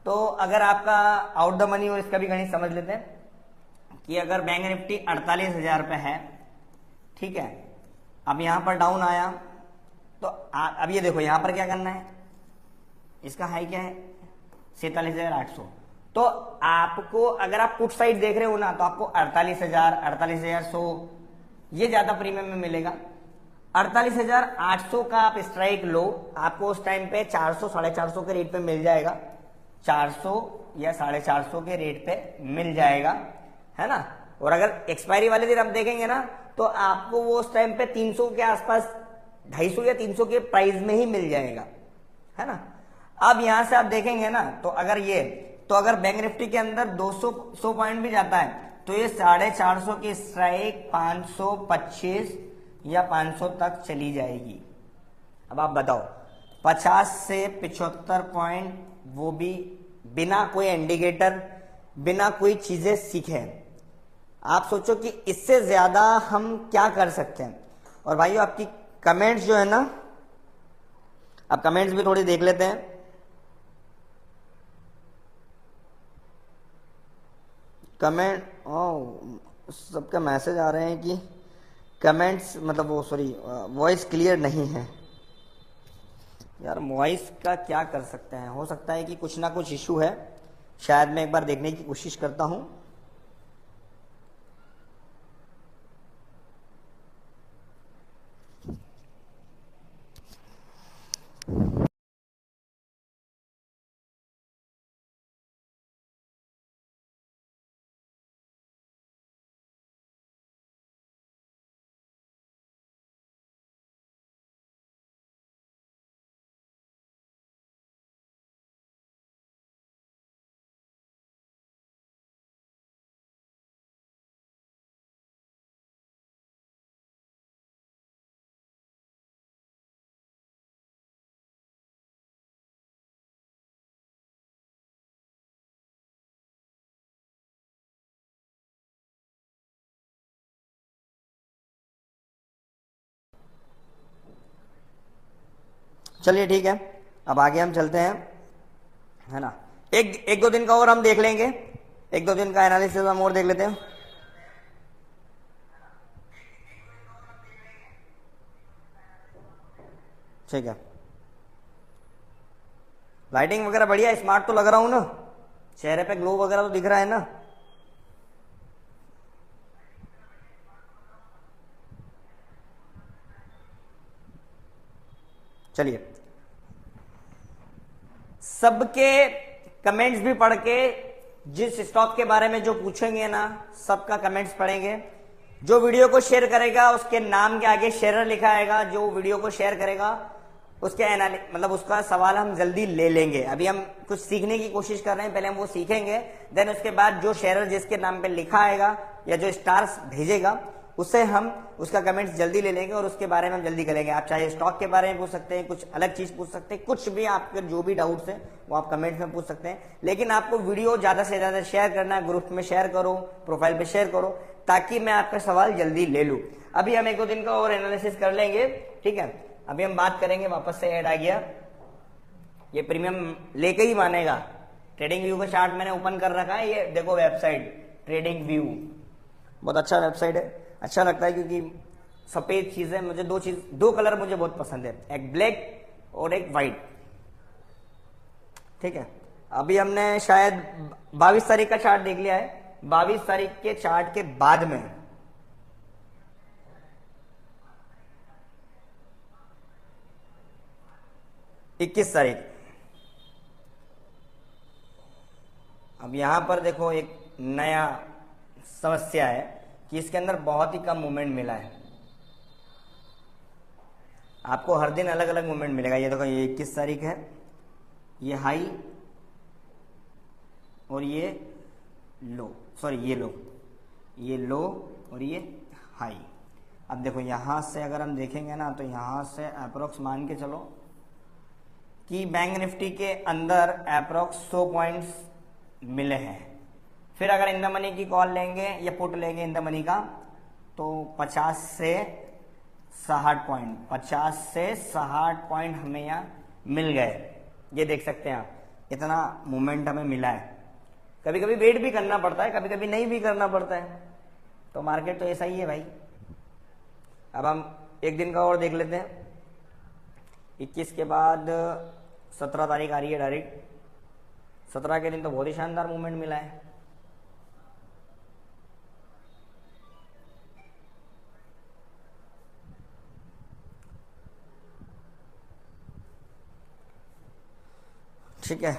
तो अगर आपका आउट द मनी, और इसका भी गणित समझ लेते हैं कि अगर बैंक निफ्टी 48,000 पे है, ठीक है, अब यहां पर डाउन आया तो अब ये देखो यहां पर क्या करना है, इसका हाई क्या है 47,800। तो आपको अगर आप पुट साइड देख रहे हो ना तो आपको 48,000, 48,100 ये ज्यादा प्रीमियम में मिलेगा। 48,800 का आप स्ट्राइक लो, आपको उस टाइम पे 400, 450 के रेट पे मिल जाएगा, 400 या 450 के रेट पे मिल जाएगा, है ना। और अगर एक्सपायरी वाले दिन आप देखेंगे ना तो आपको वो उस टाइम पे 300 के आसपास, 250 या 300 के प्राइस में ही मिल जाएगा, है ना। अब यहां से आप देखेंगे ना तो अगर ये, तो अगर बैंक निफ्टी के अंदर 200 पॉइंट भी जाता है तो ये 450 की स्ट्राइक 525 या 500 तक चली जाएगी। अब आप बताओ 50 से 75 पॉइंट, वो भी बिना कोई इंडिकेटर, बिना कोई चीजें सीखे। आप सोचो कि इससे ज्यादा हम क्या कर सकते हैं। और भाइयों आपकी कमेंट्स जो है ना, अब कमेंट्स भी थोड़ी देख लेते हैं। कमेंट, सबका मैसेज आ रहे हैं कि कमेंट्स, मतलब वो सॉरी, वॉइस क्लियर नहीं है। यार वॉइस का क्या कर सकते हैं, हो सकता है कि कुछ ना कुछ इशू है, शायद मैं एक बार देखने की कोशिश करता हूं। चलिए ठीक है, अब आगे हम चलते हैं, है ना। एक दो दिन का और हम देख लेंगे, एक दो दिन का एनालिसिस हम और देख लेते हैं। ठीक है, लाइटिंग वगैरह बढ़िया, स्मार्ट तो लग रहा हूं ना, चेहरे पे ग्लो वगैरह तो दिख रहा है ना। चलिए, सबके कमेंट्स भी पढ़ के, जिस स्टॉक के बारे में जो पूछेंगे ना सबका कमेंट्स पढ़ेंगे। जो वीडियो को शेयर करेगा उसके नाम के आगे शेयरर लिखा आएगा, जो वीडियो को शेयर करेगा उसके मतलब उसका सवाल हम जल्दी ले लेंगे। अभी हम कुछ सीखने की कोशिश कर रहे हैं, पहले हम वो सीखेंगे, देन उसके बाद जो शेयरर जिसके नाम पे लिखा आएगा या जो स्टार्स भेजेगा उससे हम उसका कमेंट्स जल्दी ले लेंगे और उसके बारे में हम जल्दी करेंगे। आप चाहे स्टॉक के बारे में पूछ सकते हैं, कुछ अलग चीज पूछ सकते हैं, कुछ भी आपके जो भी डाउट्स हैं वो आप कमेंट्स में पूछ सकते हैं। लेकिन आपको वीडियो ज्यादा से ज्यादा शेयर करना है, ग्रुप में शेयर करो, प्रोफाइल पे शेयर करो, ताकि मैं आपका सवाल जल्दी ले लूं। अभी हम 1-2 दिन का और एनालिसिस कर लेंगे, ठीक है। अभी हम बात करेंगे, वापस से ऐड आ गया, ये प्रीमियम लेके ही मानेगा। ट्रेडिंग व्यू का चार्ट मैंने ओपन कर रखा है, ये देखो वेबसाइट ट्रेडिंग व्यू, बहुत अच्छा वेबसाइट है, अच्छा लगता है क्योंकि सफेद चीज है। मुझे दो कलर मुझे बहुत पसंद है, एक ब्लैक और एक व्हाइट, ठीक है। अभी हमने शायद 22 तारीख का चार्ट देख लिया है। 22 तारीख के चार्ट के बाद में 21 तारीख, अब यहां पर देखो एक नया समस्या है कि इसके अंदर बहुत ही कम मूवमेंट मिला है। आपको हर दिन अलग अलग मूवमेंट मिलेगा। ये देखो, ये 21 तारीख है, ये हाई और ये लो, सॉरी ये लो और ये हाई। अब देखो यहां से अगर हम देखेंगे ना, तो यहां से अप्रोक्स मान के चलो कि बैंक निफ्टी के अंदर अप्रोक्स 100 पॉइंट्स मिले हैं। फिर अगर इन द मनी की कॉल लेंगे या पुट लेंगे इन द मनी का, तो 50 से 60 पॉइंट हमें यहाँ मिल गए। ये देख सकते हैं आप, इतना मूवमेंट हमें मिला है। कभी कभी वेट भी करना पड़ता है, कभी कभी नहीं भी करना पड़ता है, तो मार्केट तो ऐसा ही है भाई। अब हम एक दिन का और देख लेते हैं। 21 के बाद 17 तारीख आ रही है डायरेक्ट। 17 के दिन तो बहुत ही शानदार मूवमेंट मिला है। ठीक है,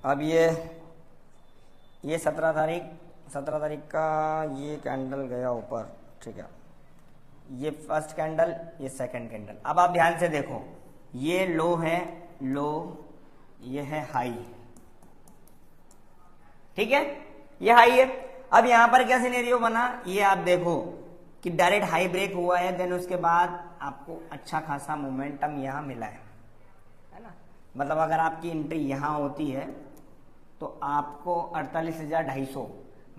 अब ये 17 तारीख का ये कैंडल गया ऊपर, ठीक है। ये फर्स्ट कैंडल, ये सेकंड कैंडल। अब आप ध्यान से देखो, ये लो है, ये है हाई, ठीक है, ये हाई है। अब यहां पर क्या सिनेरियो बना, ये आप देखो कि डायरेक्ट हाई ब्रेक हुआ है, देन उसके बाद आपको अच्छा खासा मोमेंटम यहां मिला है ना। मतलब अगर आपकी एंट्री यहां होती है तो आपको 48,250,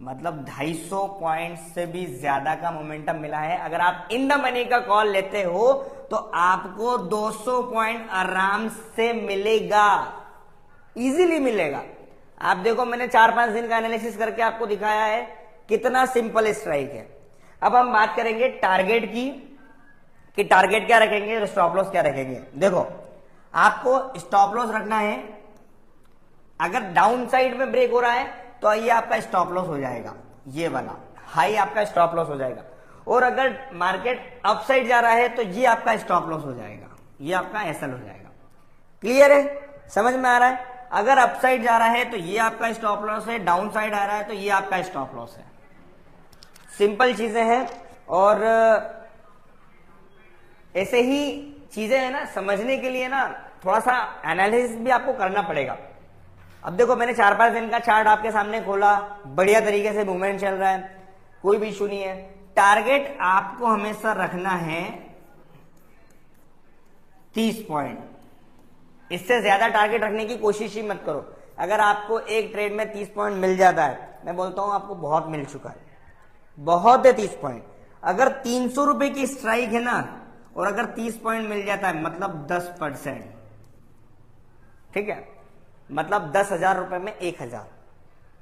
मतलब 250 पॉइंट से भी ज्यादा का मोमेंटम मिला है। अगर आप इन द मनी का कॉल लेते हो तो आपको 200 पॉइंट आराम से मिलेगा, इजीली मिलेगा। आप देखो, मैंने 4-5 दिन का एनालिसिस करके आपको दिखाया है कितना सिंपल स्ट्राइक है। अब हम बात करेंगे टारगेट की, कि टारगेट क्या रखेंगे और स्टॉप लॉस क्या रखेंगे। देखो, आपको स्टॉप लॉस रखना है, अगर डाउन साइड में ब्रेक हो रहा है तो ये आपका स्टॉप लॉस हो जाएगा, ये वाला हाई आपका स्टॉप लॉस हो जाएगा। और अगर मार्केट अप साइड जा रहा है तो ये आपका स्टॉप लॉस हो जाएगा, ये आपका एसएल हो जाएगा। क्लियर है, समझ में आ रहा है। अगर अप साइड जा रहा है तो ये आपका स्टॉप लॉस है, डाउन साइड आ रहा है तो ये आपका स्टॉप लॉस है। सिंपल चीजें हैं, और ऐसे ही चीजें है ना, समझने के लिए ना थोड़ा सा एनालिसिस भी आपको करना पड़ेगा। अब देखो, मैंने 4-5 दिन का चार्ट आपके सामने खोला, बढ़िया तरीके से मूवमेंट चल रहा है, कोई भी इशू नहीं है। टारगेट आपको हमेशा रखना है 30 पॉइंट, इससे ज्यादा टारगेट रखने की कोशिश ही मत करो। अगर आपको एक ट्रेड में 30 पॉइंट मिल जाता है, मैं बोलता हूं आपको बहुत मिल चुका है, बहुत है 30 पॉइंट। अगर 300 रुपए की स्ट्राइक है ना, और अगर 30 पॉइंट मिल जाता है, मतलब 10%, ठीक है, मतलब 10,000 रुपए में 1,000,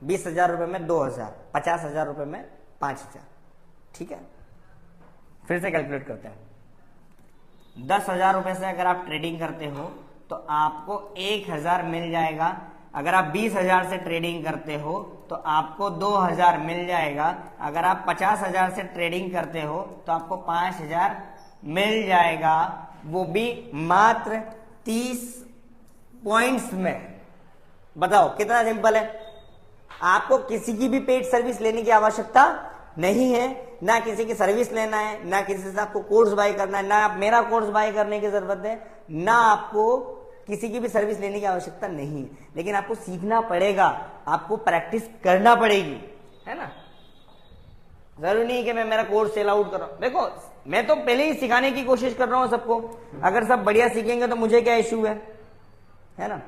20,000 रुपए में 2,000, 50,000 रुपए में 5,000, ठीक है। फिर से कैलकुलेट करते हैं। 10,000 रुपए से अगर आप ट्रेडिंग करते हो तो आपको 1,000 मिल जाएगा। अगर आप 20,000 से ट्रेडिंग करते हो तो आपको 2,000 मिल जाएगा। अगर आप 50,000 से ट्रेडिंग करते हो तो आपको 5,000 मिल जाएगा, वो भी मात्र 30 पॉइंट्स में। बताओ कितना सिंपल है। आपको किसी की भी पेड सर्विस लेने की आवश्यकता नहीं है, ना किसी की सर्विस लेना है, ना किसी से आपको कोर्स बाय करना है, ना आप मेरा कोर्स बाय करने की जरूरत है, ना आपको किसी की भी सर्विस लेने की आवश्यकता नहीं है। लेकिन आपको सीखना पड़ेगा, आपको प्रैक्टिस करना पड़ेगी, है ना। जरूरी नहीं कि मैं मेरा कोर्स सेल आउट कर रहा हूं। देखो मैं तो पहले ही सिखाने की कोशिश कर रहा हूं सबको, अगर सब बढ़िया सीखेंगे तो मुझे क्या इश्यू है ना।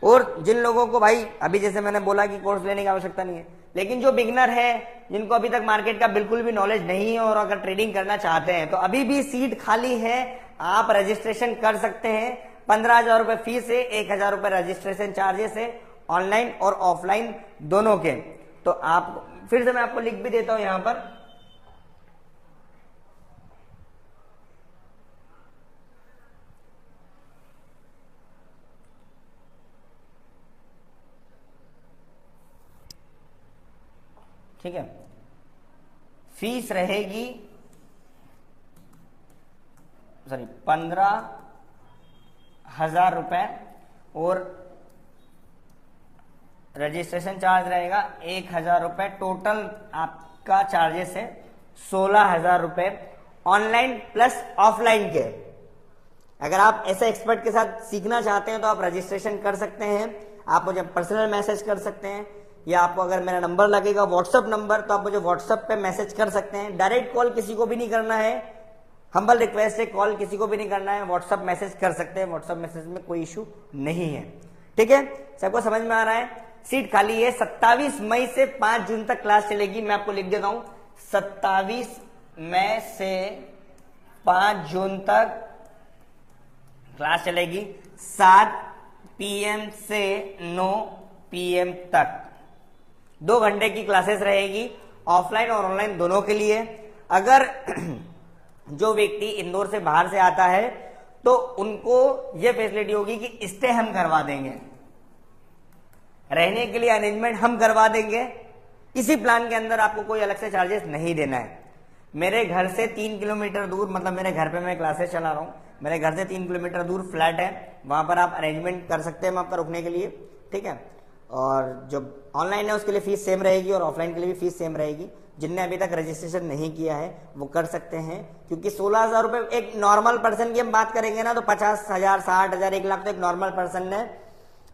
और जिन लोगों को भाई अभी जैसे मैंने बोला कि कोर्स लेने की आवश्यकता नहीं है, लेकिन जो बिगनर है, जिनको अभी तक मार्केट का बिल्कुल भी नॉलेज नहीं है और अगर ट्रेडिंग करना चाहते हैं तो अभी भी सीट खाली है, आप रजिस्ट्रेशन कर सकते हैं। 15,000 रुपए फीस है, 1,000 रुपए रजिस्ट्रेशन चार्जेस है, ऑनलाइन और ऑफलाइन दोनों के। तो आप फिर से मैं आपको लिख भी देता हूं यहां पर, ठीक है। फीस रहेगी 15,000 रुपए और रजिस्ट्रेशन चार्ज रहेगा 1,000 रुपए। टोटल आपका चार्जेस है 16,000 रुपए ऑनलाइन प्लस ऑफलाइन के। अगर आप ऐसे एक्सपर्ट के साथ सीखना चाहते हैं तो आप रजिस्ट्रेशन कर सकते हैं, आप मुझे पर्सनल मैसेज कर सकते हैं, या आपको अगर मेरा नंबर लगेगा व्हाट्सएप नंबर तो आप मुझे व्हाट्सएप पे मैसेज कर सकते हैं। डायरेक्ट कॉल किसी को भी नहीं करना है, हम्बल रिक्वेस्ट है, कॉल किसी को भी नहीं करना है, व्हाट्सएप मैसेज कर सकते हैं, व्हाट्सएप मैसेज में कोई इशू नहीं है। ठीक है, सबको समझ में आ रहा है। सीट खाली है, 27 मई से 5 जून तक क्लास चलेगी। मैं आपको लिख देता हूं 27 मई से 5 जून तक क्लास चलेगी, 7 PM से 9 PM तक 2 घंटे की क्लासेस रहेगी, ऑफलाइन और ऑनलाइन दोनों के लिए। अगर जो व्यक्ति इंदौर से बाहर से आता है तो उनको यह फैसिलिटी होगी कि स्टे हम करवा देंगे, रहने के लिए अरेंजमेंट हम करवा देंगे। इसी प्लान के अंदर आपको कोई अलग से चार्जेस नहीं देना है। मेरे घर से 3 किलोमीटर दूर, मतलब मेरे घर पे मैं क्लासेस चला रहा हूं, मेरे घर से 3 किलोमीटर दूर फ्लैट है, वहां पर आप अरेंजमेंट कर सकते हैं आपका रुकने के लिए। ठीक है, और जो ऑनलाइन है उसके लिए फीस सेम रहेगी और ऑफलाइन के लिए भी फीस सेम रहेगी। जिनने अभी तक रजिस्ट्रेशन नहीं किया है वो कर सकते हैं, क्योंकि 16,000 रुपए एक नॉर्मल पर्सन की हम बात करेंगे ना तो 50,000, 60,000, 1 लाख तो एक नॉर्मल पर्सन ने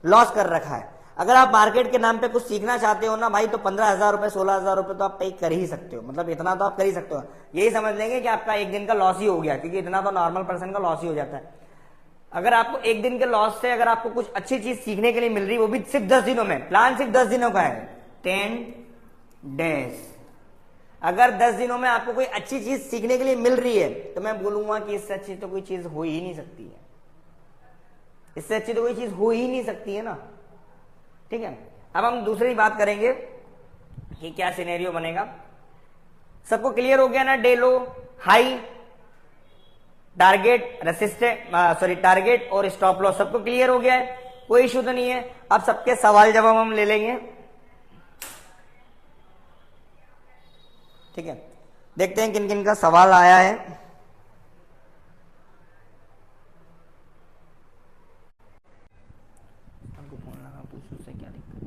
लॉस कर रखा है। अगर आप मार्केट के नाम पे कुछ सीखना चाहते हो ना भाई, तो 15,000 रुपए, 16,000 रुपए तो आप पे कर ही सकते हो, मतलब इतना तो आप कर ही सकते हो। यही समझ लेंगे कि आपका एक दिन का लॉस ही हो गया, क्योंकि इतना तो नॉर्मल पर्सन का लॉस ही हो जाता है। अगर आपको एक दिन के लॉस से अगर आपको कुछ अच्छी चीज सीखने के लिए मिल रही, वो भी सिर्फ 10 दिनों में, प्लान सिर्फ 10 दिनों का है, 10 डेज। अगर 10 दिनों में आपको कोई अच्छी चीज सीखने के लिए मिल रही है तो मैं बोलूंगा कि इससे अच्छी तो कोई चीज हो ही नहीं सकती है, इससे अच्छी तो कोई चीज हो ही नहीं सकती है ना। ठीक है, अब हम दूसरी बात करेंगे कि क्या सिनेरियो बनेगा। सबको क्लियर हो गया ना, डे लो, हाई, टारगेट, टारगेट और स्टॉप लॉस सबको क्लियर हो गया है, कोई इशू तो नहीं है। अब सबके सवाल जवाब हम ले लेंगे। ठीक है, देखते हैं किन किन का सवाल आया है। हमको फोन लगा, पूछ उससे क्या दिक्कत है।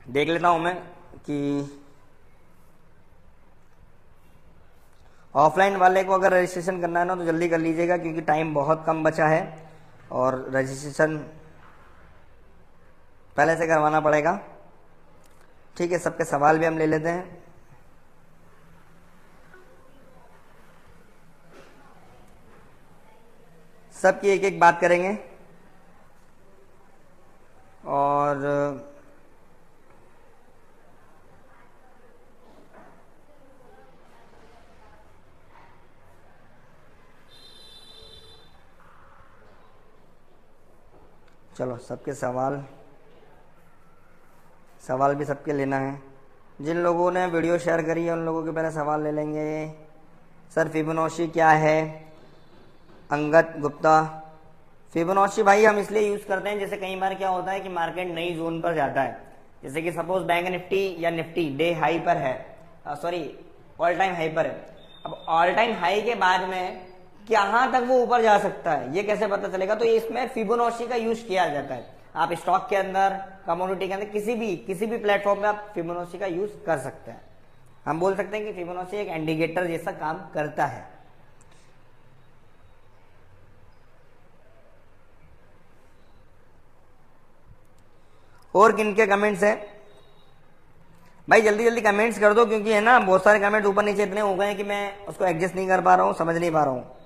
देख लेता हूं मैं कि ऑफलाइन वाले को अगर रजिस्ट्रेशन करना है ना तो जल्दी कर लीजिएगा, क्योंकि टाइम बहुत कम बचा है और रजिस्ट्रेशन पहले से करवाना पड़ेगा। ठीक है, सबके सवाल भी हम ले लेते हैं। सबकी एक एक बात करेंगे और चलो सबके सवाल भी सबके लेना है। जिन लोगों ने वीडियो शेयर करी है उन लोगों के पहले सवाल ले लेंगे। सर फिबोनाची क्या है? अंगद गुप्ता, फिबोनाची भाई हम इसलिए यूज करते हैं, जैसे कई बार क्या होता है कि मार्केट नई जोन पर जाता है, जैसे कि सपोज बैंक निफ्टी या निफ्टी डे हाई पर है, ऑल टाइम हाई पर है। अब ऑल टाइम हाई के बाद में कहां तक वो ऊपर जा सकता है ये कैसे पता चलेगा? तो इसमें फिबोनाची का यूज किया जाता है। आप स्टॉक के अंदर, कमोडिटी के अंदर, किसी भी प्लेटफॉर्म पे आप फिबोनाची का यूज कर सकते हैं। हम बोल सकते हैं कि फिबोनाची एक इंडिकेटर जैसा काम करता है। और किन के कमेंट्स हैं भाई? जल्दी जल्दी कमेंट्स कर दो, क्योंकि है ना बहुत सारे कमेंट्स ऊपर नीचे इतने हो गए हैं कि मैं उसको एडजस्ट नहीं कर पा रहा हूँ, समझ नहीं पा रहा हूँ।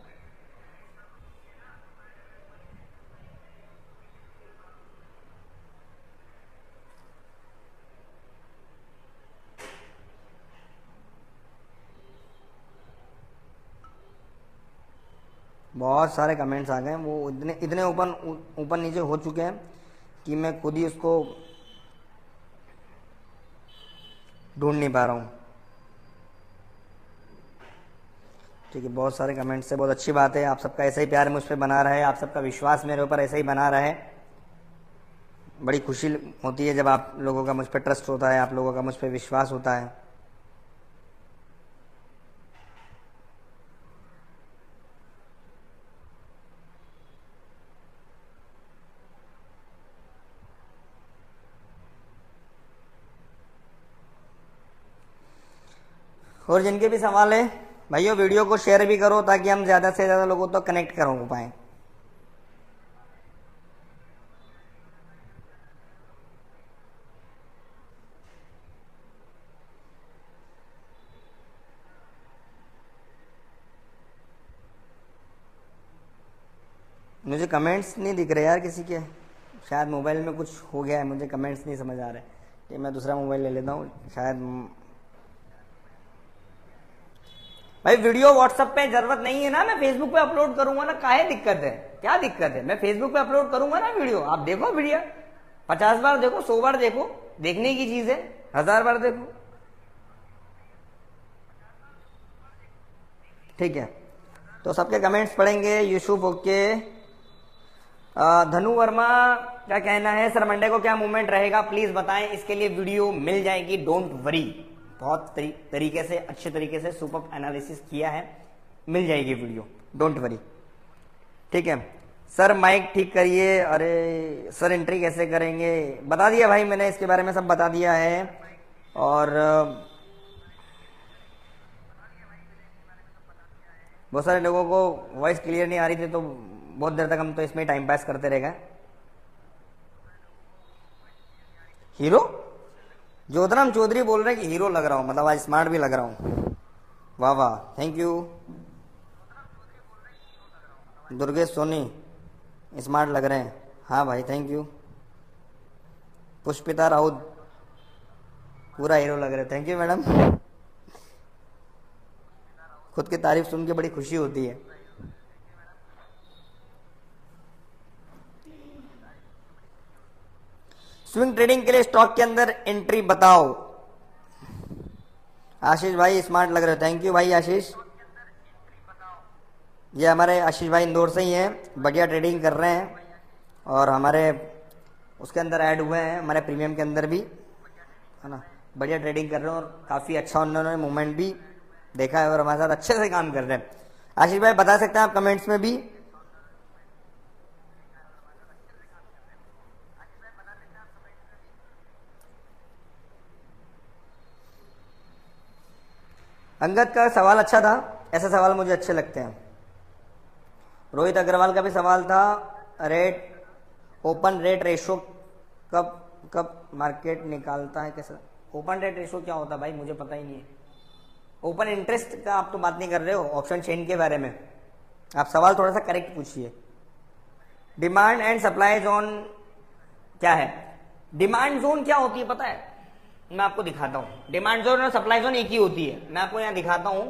बहुत सारे कमेंट्स आ गए, वो इतने इतने ऊपर ऊपर नीचे हो चुके हैं कि मैं खुद ही उसको ढूंढ नहीं पा रहा हूँ। ठीक है, बहुत सारे कमेंट्स है, बहुत अच्छी बात है। आप सबका ऐसा ही प्यार मुझ पर बना रहे, आप सबका विश्वास मेरे ऊपर ऐसा ही बना रहे। बड़ी खुशी होती है जब आप लोगों का मुझ पर ट्रस्ट होता है, आप लोगों का मुझ पर विश्वास होता है। और जिनके भी सवाल है भाइयों, वीडियो को शेयर भी करो ताकि हम ज़्यादा से ज़्यादा लोगों तक कनेक्ट कर पाएँ। मुझे कमेंट्स नहीं दिख रहे यार किसी के, शायद मोबाइल में कुछ हो गया है, मुझे कमेंट्स नहीं समझ आ रहे। कि मैं दूसरा मोबाइल ले लेता हूँ शायद। भाई वीडियो व्हाट्सएप पे जरूरत नहीं है ना, मैं फेसबुक पे अपलोड करूंगा ना, काहे दिक्कत है? क्या दिक्कत है? मैं फेसबुक पे अपलोड करूंगा ना वीडियो, आप देखो वीडियो 50 बार देखो, 100 बार देखो, देखने की चीज है, 1000 बार देखो। ठीक है, तो सबके कमेंट्स पढ़ेंगे। यूसुफ ओके। धनु वर्मा क्या कहना है? सर मंडे को क्या मूवमेंट रहेगा प्लीज बताएं, इसके लिए वीडियो मिल जाएगी, डोंट वरी। बहुत तरीके से, अच्छे तरीके से सुपर एनालिसिस किया है, मिल जाएगी वीडियो, डोंट वरी। ठीक है सर, माइक ठीक करिए। अरे सर एंट्री कैसे करेंगे? बता दिया भाई मैंने, इसके बारे में सब बता दिया है। और बहुत सारे लोगों को वॉइस क्लियर नहीं आ रही थी, तो बहुत देर तक हम तो इसमें टाइम पास करते रह गए। हीरो ज्योतिराम चौधरी बोल रहे हैं कि हीरो लग रहा हूं, मतलब आज स्मार्ट भी लग रहा हूं। वाह वाह, thank you. Durgesh Soni smart लग रहे हैं, हाँ भाई थैंक यू। पुष्पिता राउत पूरा हीरो लग रहे, थैंक यू मैडम। खुद की तारीफ सुन के बड़ी खुशी होती है। स्विंग ट्रेडिंग के लिए स्टॉक के अंदर एंट्री बताओ। आशीष भाई स्मार्ट लग रहे हो, थैंक यू भाई आशीष। ये हमारे आशीष भाई इंदौर से ही हैं, बढ़िया ट्रेडिंग कर रहे हैं और हमारे उसके अंदर ऐड हुए हैं, हमारे प्रीमियम के अंदर भी, है ना। बढ़िया ट्रेडिंग कर रहे हैं और काफ़ी अच्छा उन्होंने मूवमेंट भी देखा है और हमारे साथ अच्छे से काम कर रहे हैं। आशीष भाई बता सकते हैं आप कमेंट्स में भी। अंगद का सवाल अच्छा था, ऐसे सवाल मुझे अच्छे लगते हैं। रोहित अग्रवाल का भी सवाल था, रेट ओपन रेट रेशो कब कब मार्केट निकालता है, कैसा? ओपन रेट रेशो क्या होता है भाई, मुझे पता ही नहीं है। ओपन इंटरेस्ट का आप तो बात नहीं कर रहे हो, ऑप्शन चेन के बारे में आप सवाल थोड़ा सा करेक्ट पूछिए। डिमांड एंड सप्लाई जोन क्या है? डिमांड जोन क्या होती है पता है? मैं आपको दिखाता हूं। डिमांड जोन और सप्लाई जोन एक ही होती है, मैं आपको यहां दिखाता हूं।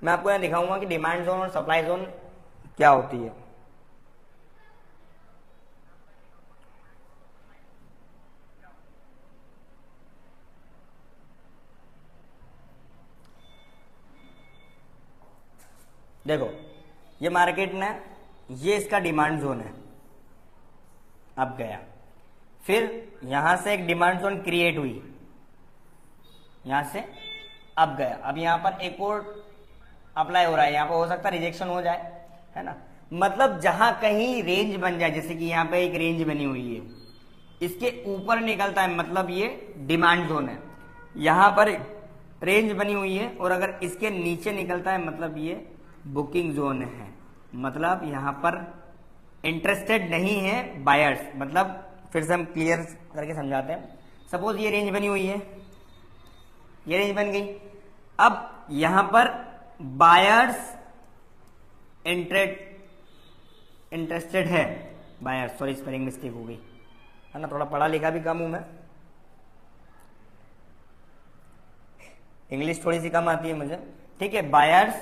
मैं आपको यहां दिखाऊंगा कि डिमांड जोन और सप्लाई जोन क्या होती है। देखो ये मार्केट ना, ये इसका डिमांड जोन है, अब गया, फिर यहां से एक डिमांड जोन क्रिएट हुई, यहां से अब गया, अब यहां पर एक और अप्लाई हो रहा है, यहां पर हो सकता है रिजेक्शन हो जाए, है ना। मतलब जहां कहीं रेंज बन जाए, जैसे कि यहां पे एक रेंज बनी हुई है, इसके ऊपर निकलता है मतलब ये डिमांड जोन है। यहां पर रेंज बनी हुई है और अगर इसके नीचे निकलता है मतलब ये बुकिंग जोन है। मतलब यहां पर इंटरेस्टेड नहीं है बायर्स। मतलब फिर से हम क्लियर करके समझाते हैं। सपोज ये रेंज बनी हुई है, ये रेंज बन गई। अब यहां पर बायर्स इंटरेस्टेड है, बायर्स, सॉरी स्पेलिंग मिस्टेक हो गई है ना, थोड़ा पढ़ा लिखा भी कम हूं मैं, इंग्लिश थोड़ी सी कम आती है मुझे, ठीक है। बायर्स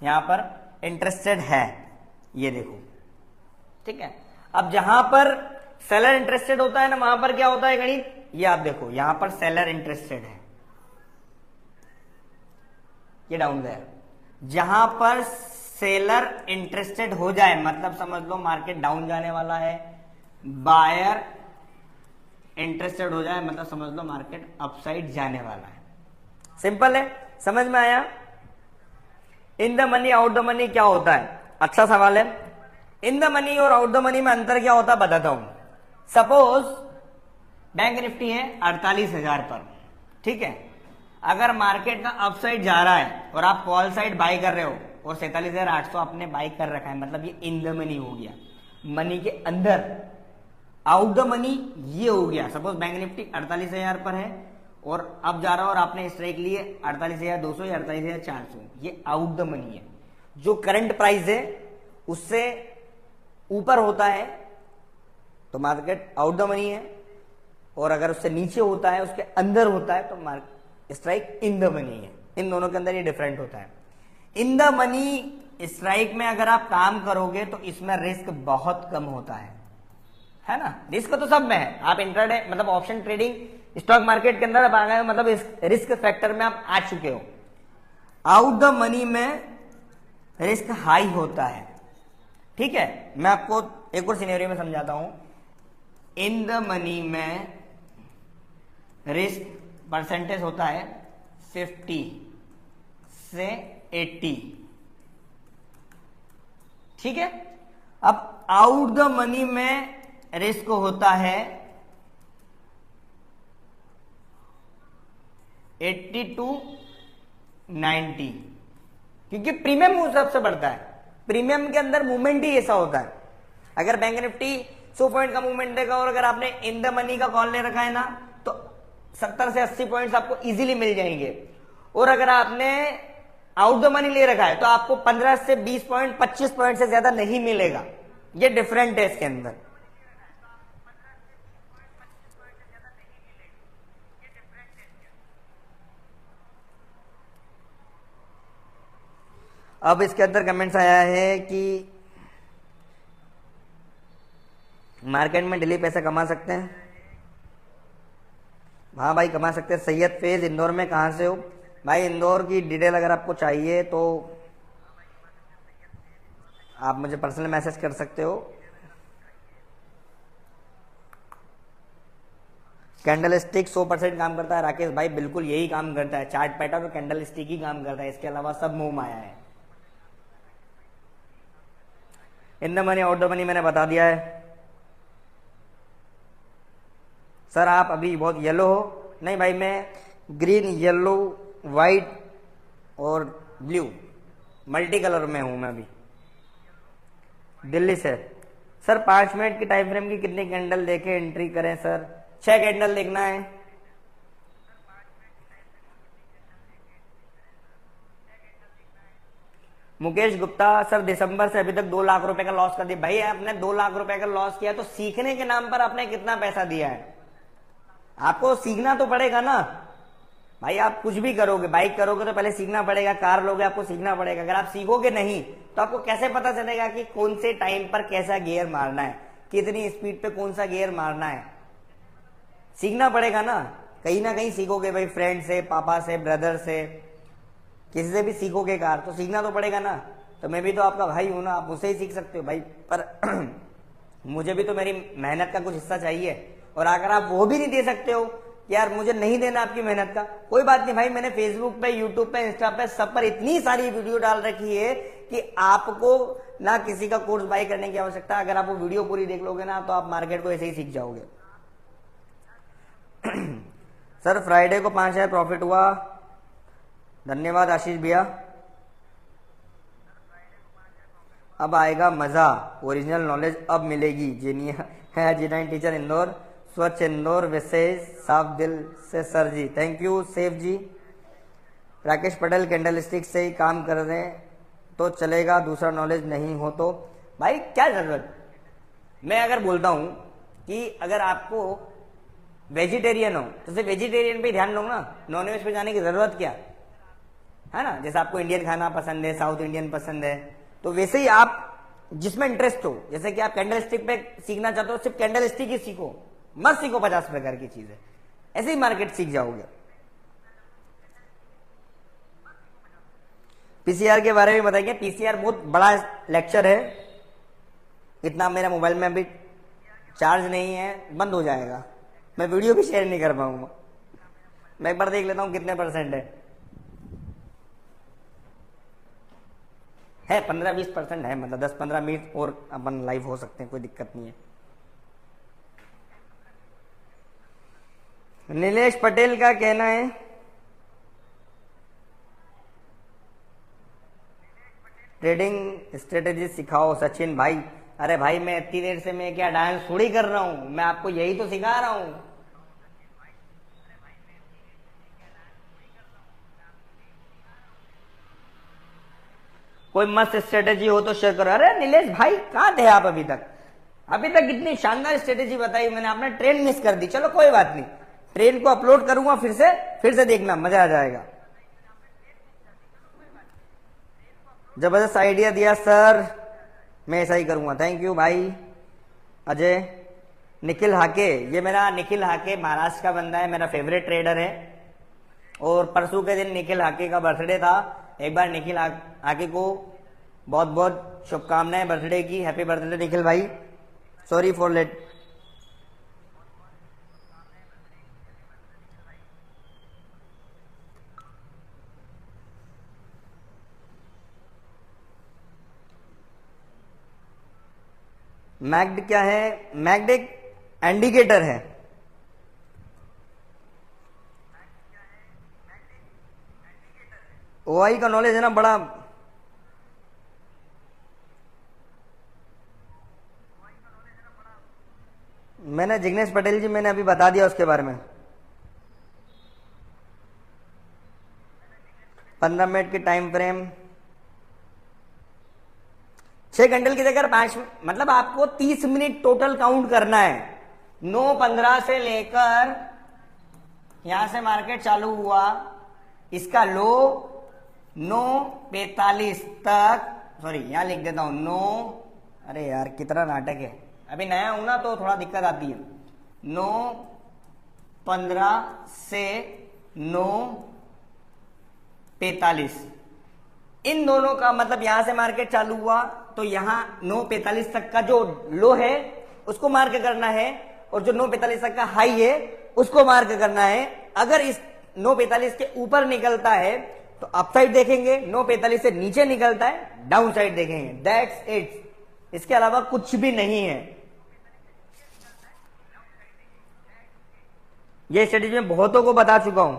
यहां पर इंटरेस्टेड है, ये देखो, ठीक है। अब जहां पर सेलर इंटरेस्टेड होता है ना, वहां पर क्या होता है गणित, ये आप देखो, यहां पर सेलर इंटरेस्टेड है, ये डाउन देयर। जहां पर सेलर इंटरेस्टेड हो जाए, मतलब समझ लो मार्केट डाउन जाने वाला है, बायर इंटरेस्टेड हो जाए मतलब समझ लो मार्केट अपसाइड जाने वाला है। सिंपल है, समझ में आया। In the money out the money क्या होता है, अच्छा सवाल है। इन द मनी और आउट द मनी में अंतर क्या होता है बताता हूं। सपोज बैंक निफ्टी है 48,000 पर, ठीक है। अगर मार्केट का अपसाइड जा रहा है और आप कॉल साइड बाई कर रहे हो और 47,800 आपने बाई कर रखा है, मतलब ये इन द मनी हो गया, मनी के अंदर। आउट द मनी ये हो गया, सपोज बैंक निफ्टी 48,000 पर है और अब जा रहा है और आपने स्ट्राइक लिए 48,200 या 48,400, ये आउट द मनी है। जो करंट प्राइस है उससे ऊपर होता है तो मार्केट आउट द मनी है, और अगर उससे नीचे होता है, उसके अंदर होता है, तो market strike in the money है। इन दोनों के अंदर ये डिफरेंट होता है। इन द मनी स्ट्राइक में अगर आप काम करोगे तो इसमें रिस्क बहुत कम होता है ना। रिस्क तो सब में है, आप इंट्राडे मतलब ऑप्शन ट्रेडिंग स्टॉक मार्केट के अंदर आप आ गए हो, मतलब इस रिस्क फैक्टर में आप आ चुके हो। आउट द मनी में रिस्क हाई होता है, ठीक है। मैं आपको एक और सिनेरियो में समझाता हूं। इन द मनी में रिस्क परसेंटेज होता है 50 से 80, ठीक है। अब आउट द मनी में रिस्क होता है 80 to 90, क्योंकि प्रीमियम उस सबसे बढ़ता है। प्रीमियम के अंदर मूवमेंट ही ऐसा होता है। अगर बैंक निफ्टी 100 पॉइंट का मूवमेंट देगा और अगर आपने इन द मनी का कॉल ले रखा है ना, तो 70 से 80 पॉइंट्स आपको इजीली मिल जाएंगे। और अगर आपने आउट द मनी ले रखा है तो आपको 15 से 20 पॉइंट 25 पॉइंट से ज्यादा नहीं मिलेगा। ये डिफरेंट है इसके अंदर। अब इसके अंदर कमेंट्स आया है कि मार्केट में डेली पैसा कमा सकते हैं। हाँ भाई कमा सकते हैं। सैयद फैज इंदौर में कहाँ से हो भाई? इंदौर की डिटेल अगर आपको चाहिए तो आप मुझे पर्सनल मैसेज कर सकते हो। कैंडल स्टिक 100% काम करता है राकेश भाई, बिल्कुल यही काम करता है। चार्ट पैटर्न और कैंडल स्टिक ही काम करता है, इसके अलावा सब मुंह माया है। In the money out the money मैंने बता दिया है। सर आप अभी बहुत येलो हो। नहीं भाई, मैं ग्रीन, येलो, वाइट और ब्लू मल्टी कलर में हूं मैं अभी। दिल्ली से। सर 5 मिनट की टाइम फ्रेम की कितनी कैंडल देके एंट्री करें सर? 6 कैंडल देखना है। मुकेश गुप्ता, सर दिसंबर से अभी तक 2 लाख रुपए का लॉस कर दिया। भाई आपने 2 लाख रुपए का लॉस किया तो सीखने के नाम पर आपने कितना पैसा दिया है? आपको सीखना तो पड़ेगा ना भाई। आप कुछ भी करोगे, बाइक करोगे तो पहले सीखना पड़ेगा, कार लोगे आपको सीखना पड़ेगा। अगर आप सीखोगे नहीं तो आपको कैसे पता चलेगा कि कौन से टाइम पर कैसा गियर मारना है, कितनी स्पीड पे कौन सा गियर मारना है? सीखना पड़ेगा ना कहीं सीखोगे भाई, फ्रेंड से, पापा से, ब्रदर से, किसी से भी सीखोगे कार तो सीखना तो पड़ेगा ना। तो मैं भी तो आपका भाई हूं ना, आप मुझसे ही सीख सकते हो भाई। पर मुझे भी तो मेरी मेहनत का कुछ हिस्सा चाहिए। और अगर आप वो भी नहीं दे सकते हो यार, मुझे नहीं देना आपकी मेहनत का, कोई बात नहीं भाई। मैंने फेसबुक पे, यूट्यूब पे, इंस्टा पे, सब पर इतनी सारी वीडियो डाल रखी है कि आपको ना किसी का कोर्स बाय करने की आवश्यकता। अगर आप वो वीडियो पूरी देख लोगे ना तो आप मार्केट को ऐसे ही सीख जाओगे। सर फ्राइडे को 5,000 प्रॉफिट हुआ, धन्यवाद आशीष भैया। अब आएगा मजा, ओरिजिनल नॉलेज अब मिलेगी। जीनिया है जी9 टीचर इंदौर, स्वच्छ इंदौर, विशेष साफ दिल से sir ji, thank you Saif ji. Rakesh Patel candle stick से ही काम कर रहे हैं तो चलेगा, दूसरा नॉलेज नहीं हो तो भाई क्या जरूरत। मैं अगर बोलता हूं कि अगर आपको वेजिटेरियन हो तो सिर्फ वेजिटेरियन पे ध्यान दो ना, नॉनवेज पे जाने की जरूरत क्या है ना। जैसे आपको इंडियन खाना पसंद है, साउथ इंडियन पसंद है, तो वैसे ही आप जिसमें इंटरेस्ट हो, जैसे कि आप कैंडल स्टिक पे सीखना चाहते हो, सिर्फ कैंडल स्टिक ही सीखो, मत सीखो 50 प्रकार की चीजें, ऐसे ही मार्केट सीख जाओगे। पीसीआर के बारे में बताइए। पीसीआर बहुत बड़ा लेक्चर है, इतना मेरा मोबाइल में अभी चार्ज नहीं है, बंद हो जाएगा, मैं वीडियो भी शेयर नहीं कर पाऊंगा। मैं एक बार देख लेता हूं कितने परसेंट है 15-20% है, मतलब 10-15 मिनट और अपन लाइव हो सकते हैं, कोई दिक्कत नहीं है। नीलेश पटेल का कहना है ट्रेडिंग स्ट्रेटेजी सिखाओ सचिन भाई। अरे भाई मैं इतनी देर से मैं क्या डांस थोड़ी कर रहा हूं, मैं आपको यही तो सिखा रहा हूं। कोई मस्त स्ट्रेटेजी हो तो शेयर करो। अरे नीलेश भाई कहां थे आप अभी तक? अभी तक इतनी शानदार स्ट्रेटेजी बताई मैंने, आपने ट्रेन मिस कर दी। चलो कोई बात नहीं, ट्रेन को अपलोड करूंगा फिर से देखना, मजा आ जाएगा। जबरदस्त आइडिया दिया सर, मैं ऐसा ही करूंगा, थैंक यू भाई अजय। निखिल हाके, ये मेरा निखिल हाके महाराष्ट्र का बंदा है, मेरा फेवरेट ट्रेडर है। और परसों के दिन निखिल हाके का बर्थडे था। एक बार निखिल हाके को बहुत बहुत शुभकामनाएं बर्थडे की, हैप्पी बर्थडे निखिल भाई, सॉरी फॉर लेट। मैग्ड क्या है? मैग्ड एक इंडिकेटर है। ओआई का नॉलेज है ना बड़ा। मैंने जिग्नेश पटेल जी, मैंने अभी बता दिया उसके बारे में। 15 मिनट की टाइम फ्रेम, 6 घंटे की जगह 5, मतलब आपको 30 मिनट टोटल काउंट करना है। 9:15 से लेकर यहां से मार्केट चालू हुआ, इसका लो 9:45 तक, सॉरी यहां लिख देता हूं 9, अरे यार कितना नाटक है, अभी नया हूं ना तो थोड़ा दिक्कत आती है। 9:15 से 9:45, इन दोनों का मतलब यहां से मार्केट चालू हुआ तो यहां 9:45 तक का जो लो है उसको मार्क करना है, और जो 9:45 तक का हाई है उसको मार्क करना है। अगर इस 9:45 के ऊपर निकलता है तो अपसाइड देखेंगे, 9:45 से नीचे निकलता है डाउन साइड देखेंगे, दैट्स इट, इसके अलावा कुछ भी नहीं है। ये स्ट्रेटेजी मैं बहुतों को बता चुका हूं।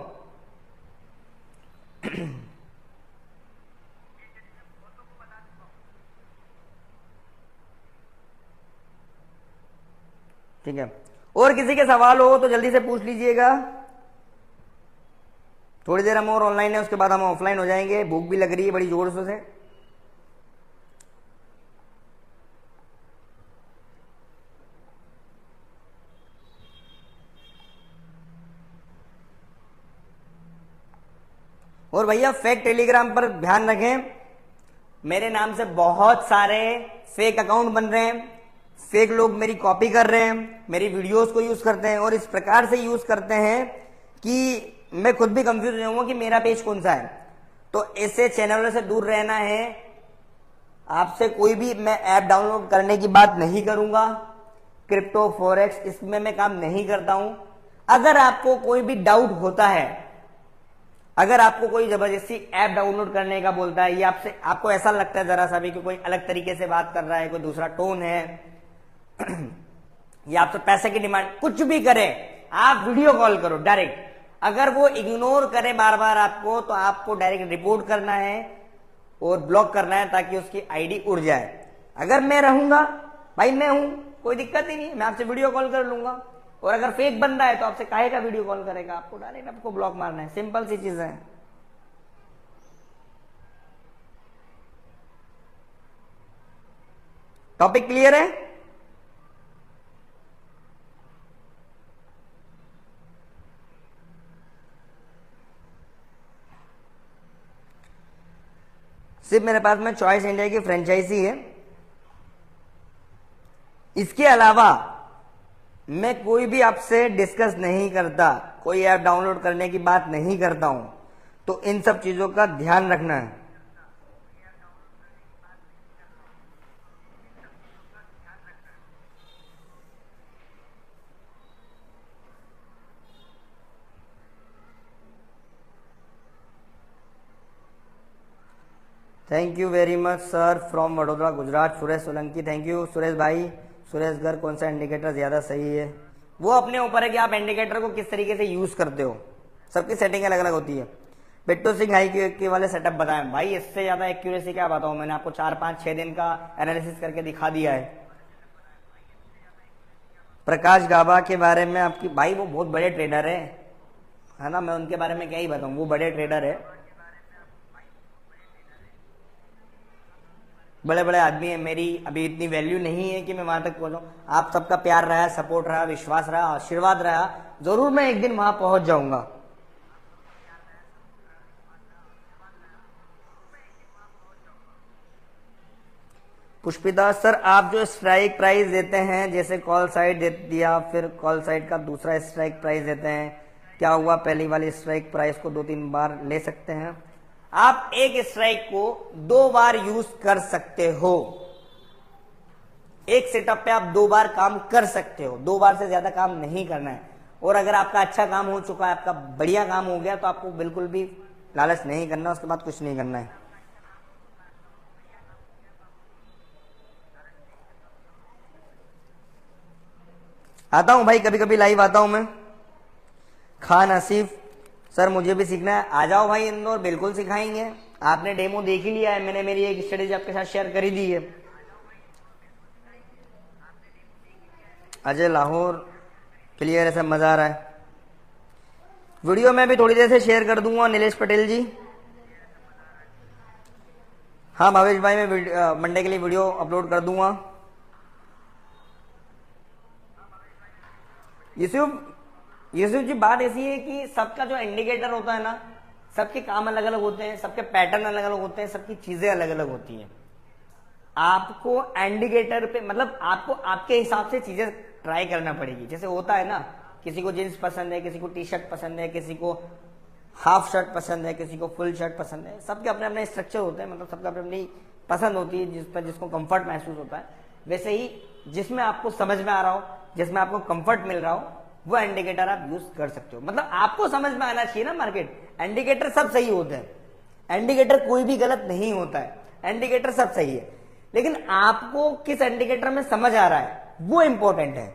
ठीक है, और किसी के सवाल हो तो जल्दी से पूछ लीजिएगा। थोड़ी देर हम और ऑनलाइन है, उसके बाद हम ऑफलाइन हो जाएंगे, भूख भी लग रही है बड़ी जोर से। और भैया फेक टेलीग्राम पर ध्यान रखें, मेरे नाम से बहुत सारे फेक अकाउंट बन रहे हैं, फेक लोग मेरी कॉपी कर रहे हैं, मेरी वीडियोस को यूज करते हैं और इस प्रकार से यूज करते हैं कि मैं खुद भी कंफ्यूज रहूंगा कि मेरा पेज कौन सा है। तो ऐसे चैनलों से दूर रहना है। आपसे कोई भी मैं ऐप डाउनलोड करने की बात नहीं करूंगा, क्रिप्टो फॉरेक्स इसमें मैं काम नहीं करता हूं। अगर आपको कोई भी डाउट होता है, अगर आपको कोई जबरदस्ती ऐप डाउनलोड करने का बोलता है, या आपको ऐसा लगता है जरा सा भी कि कोई अलग तरीके से बात कर रहा है, कोई दूसरा टोन है, या आपसे पैसे की डिमांड, कुछ भी करे, आप वीडियो कॉल करो डायरेक्ट। अगर वो इग्नोर करे बार बार आपको, तो आपको डायरेक्ट रिपोर्ट करना है और ब्लॉक करना है ताकि उसकी आईडी उड़ जाए। अगर मैं रहूंगा भाई, मैं हूं, कोई दिक्कत ही नहीं, मैं आपसे वीडियो कॉल कर लूंगा। और अगर फेक बंदा है तो आपसे काहे का वीडियो कॉल करेगा, आपको डायरेक्ट आपको ब्लॉक मारना है, सिंपल सी चीजें हैं। टॉपिक क्लियर है? सिर्फ मेरे पास में चॉइस इंडिया की फ्रेंचाइजी है, इसके अलावा मैं कोई भी आपसे डिस्कस नहीं करता, कोई ऐप डाउनलोड करने की बात नहीं करता हूं, तो इन सब चीजों का ध्यान रखना है। Thank you very much sir from Vadodara Gujarat, Suresh Solanki. Thank you Suresh भाई। सुरेश घर, कौन सा इंडिकेटर ज्यादा सही है? वो अपने ऊपर है कि आप इंडिकेटर को किस तरीके से यूज करते हो, सबकी सेटिंग अलग अलग होती है। बिट्टू सिंह हाई के वाले सेटअप बताएं भाई, इससे ज्यादा एक्यूरेसी क्या बताऊं, मैंने आपको 4-5-6 दिन का एनालिसिस करके दिखा दिया है। प्रकाश गाबा के बारे में आपकी, भाई वो बहुत बड़े ट्रेडर है ना, मैं उनके बारे में क्या ही बताऊं, वो बड़े ट्रेडर है, बड़े बड़े आदमी है। मेरी अभी इतनी वैल्यू नहीं है कि मैं वहां तक पहुंचाऊं। आप सबका प्यार रहा, सपोर्ट रहा, विश्वास रहा, आशीर्वाद रहा, जरूर मैं एक दिन वहां पहुंच जाऊंगा। पुष्पिता सर, आप जो स्ट्राइक प्राइस देते हैं, जैसे कॉल साइड दे दिया, फिर कॉल साइड का दूसरा स्ट्राइक प्राइस देते हैं, क्या हुआ पहली वाली स्ट्राइक प्राइस को 2-3 बार ले सकते हैं? आप एक स्ट्राइक को 2 बार यूज कर सकते हो, एक सेटअप पे आप 2 बार काम कर सकते हो, 2 बार से ज्यादा काम नहीं करना है। और अगर आपका अच्छा काम हो चुका है, आपका बढ़िया काम हो गया, तो आपको बिल्कुल भी लालच नहीं करना, उसके बाद कुछ नहीं करना है। आता हूं भाई, कभी कभी लाइव आता हूं मैं। खान आसिफ सर, मुझे भी सीखना है, आ जाओ भाई इंदौर, बिल्कुल सिखाएंगे। आपने डेमो देख ही लिया है, मैंने मेरी एक स्ट्रेटेजी आपके साथ शेयर कर ही दी है। अजय लाहौर, क्लियर है सब, मजा आ रहा है। वीडियो मैं भी थोड़ी देर से शेयर कर दूंगा। नीलेश पटेल जी, हाँ भावेश भाई, मैं मंडे के लिए वीडियो अपलोड कर दूंगा। यूसुफ जी, बात ऐसी है कि सबका जो इंडिकेटर होता है ना, सबके काम अलग अलग होते हैं, सबके पैटर्न अलग अलग होते हैं, सबकी चीजें अलग अलग होती हैं। आपको इंडिकेटर पे, मतलब आपको आपके हिसाब से चीजें ट्राई करना पड़ेगी। जैसे होता है ना, किसी को जींस पसंद है, किसी को टी शर्ट पसंद है, किसी को हाफ शर्ट पसंद है, किसी को फुल शर्ट पसंद है, सबके अपने अपने स्ट्रक्चर होते हैं, मतलब सबका अपनी अपनी पसंद होती है, जिस पर जिसको कंफर्ट महसूस होता है। वैसे ही जिसमें आपको समझ में आ रहा हो, जिसमें आपको कंफर्ट मिल रहा हो, वो इंडिकेटर आप यूज कर सकते हो। मतलब आपको समझ में आना चाहिए ना मार्केट। इंडिकेटर सब सही होते हैं, इंडिकेटर कोई भी गलत नहीं होता है, इंडिकेटर सब सही है, लेकिन आपको किस इंडिकेटर में समझ आ रहा है वो इंपॉर्टेंट है।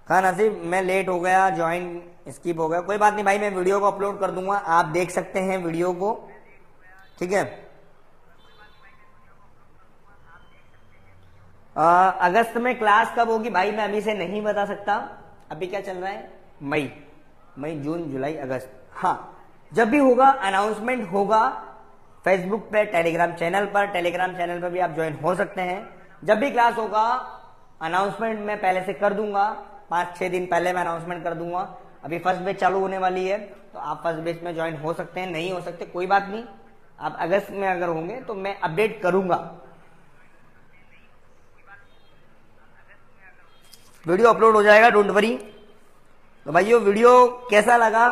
हाँ नसीब, मैं लेट हो गया, ज्वाइन स्किप हो गया, कोई बात नहीं भाई, मैं वीडियो को अपलोड कर दूंगा, आप देख सकते हैं वीडियो को, ठीक है। अगस्त में क्लास कब होगी भाई, मैं अभी से नहीं बता सकता। अभी क्या चल रहा है, मई जून जुलाई अगस्त, हाँ जब भी होगा अनाउंसमेंट होगा फेसबुक पे, टेलीग्राम चैनल पर भी आप ज्वाइन हो सकते हैं। जब भी क्लास होगा अनाउंसमेंट मैं पहले से कर दूंगा, 5-6 दिन पहले मैं अनाउंसमेंट कर दूंगा। अभी फर्स्ट बैच चालू होने वाली है, तो आप फर्स्ट बैच में ज्वाइन हो सकते हैं, नहीं हो सकते कोई बात नहीं। आप अगस्त में अगर होंगे तो मैं अपडेट करूंगा, वीडियो अपलोड हो जाएगा, डोंट वरी। तो भाइयों वीडियो कैसा लगा,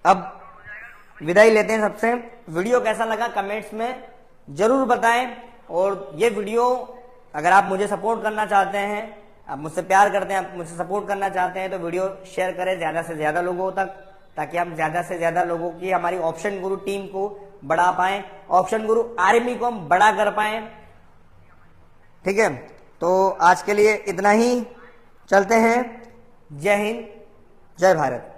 अब विदाई लेते हैं सबसे। वीडियो कैसा लगा कमेंट्स में जरूर बताएं। और ये वीडियो अगर आप मुझे सपोर्ट करना चाहते हैं, आप मुझसे प्यार करते हैं, आप मुझसे सपोर्ट करना चाहते हैं, तो वीडियो शेयर करें ज्यादा से ज्यादा लोगों तक, ताकि हम ज्यादा से ज्यादा लोगों की, हमारी ऑप्शन गुरु टीम को बढ़ा पाएं, ऑप्शन गुरु आर्मी को हम बड़ा कर पाएं, ठीक है। तो आज के लिए इतना ही, चलते हैं। जय हिंद, जय भारत।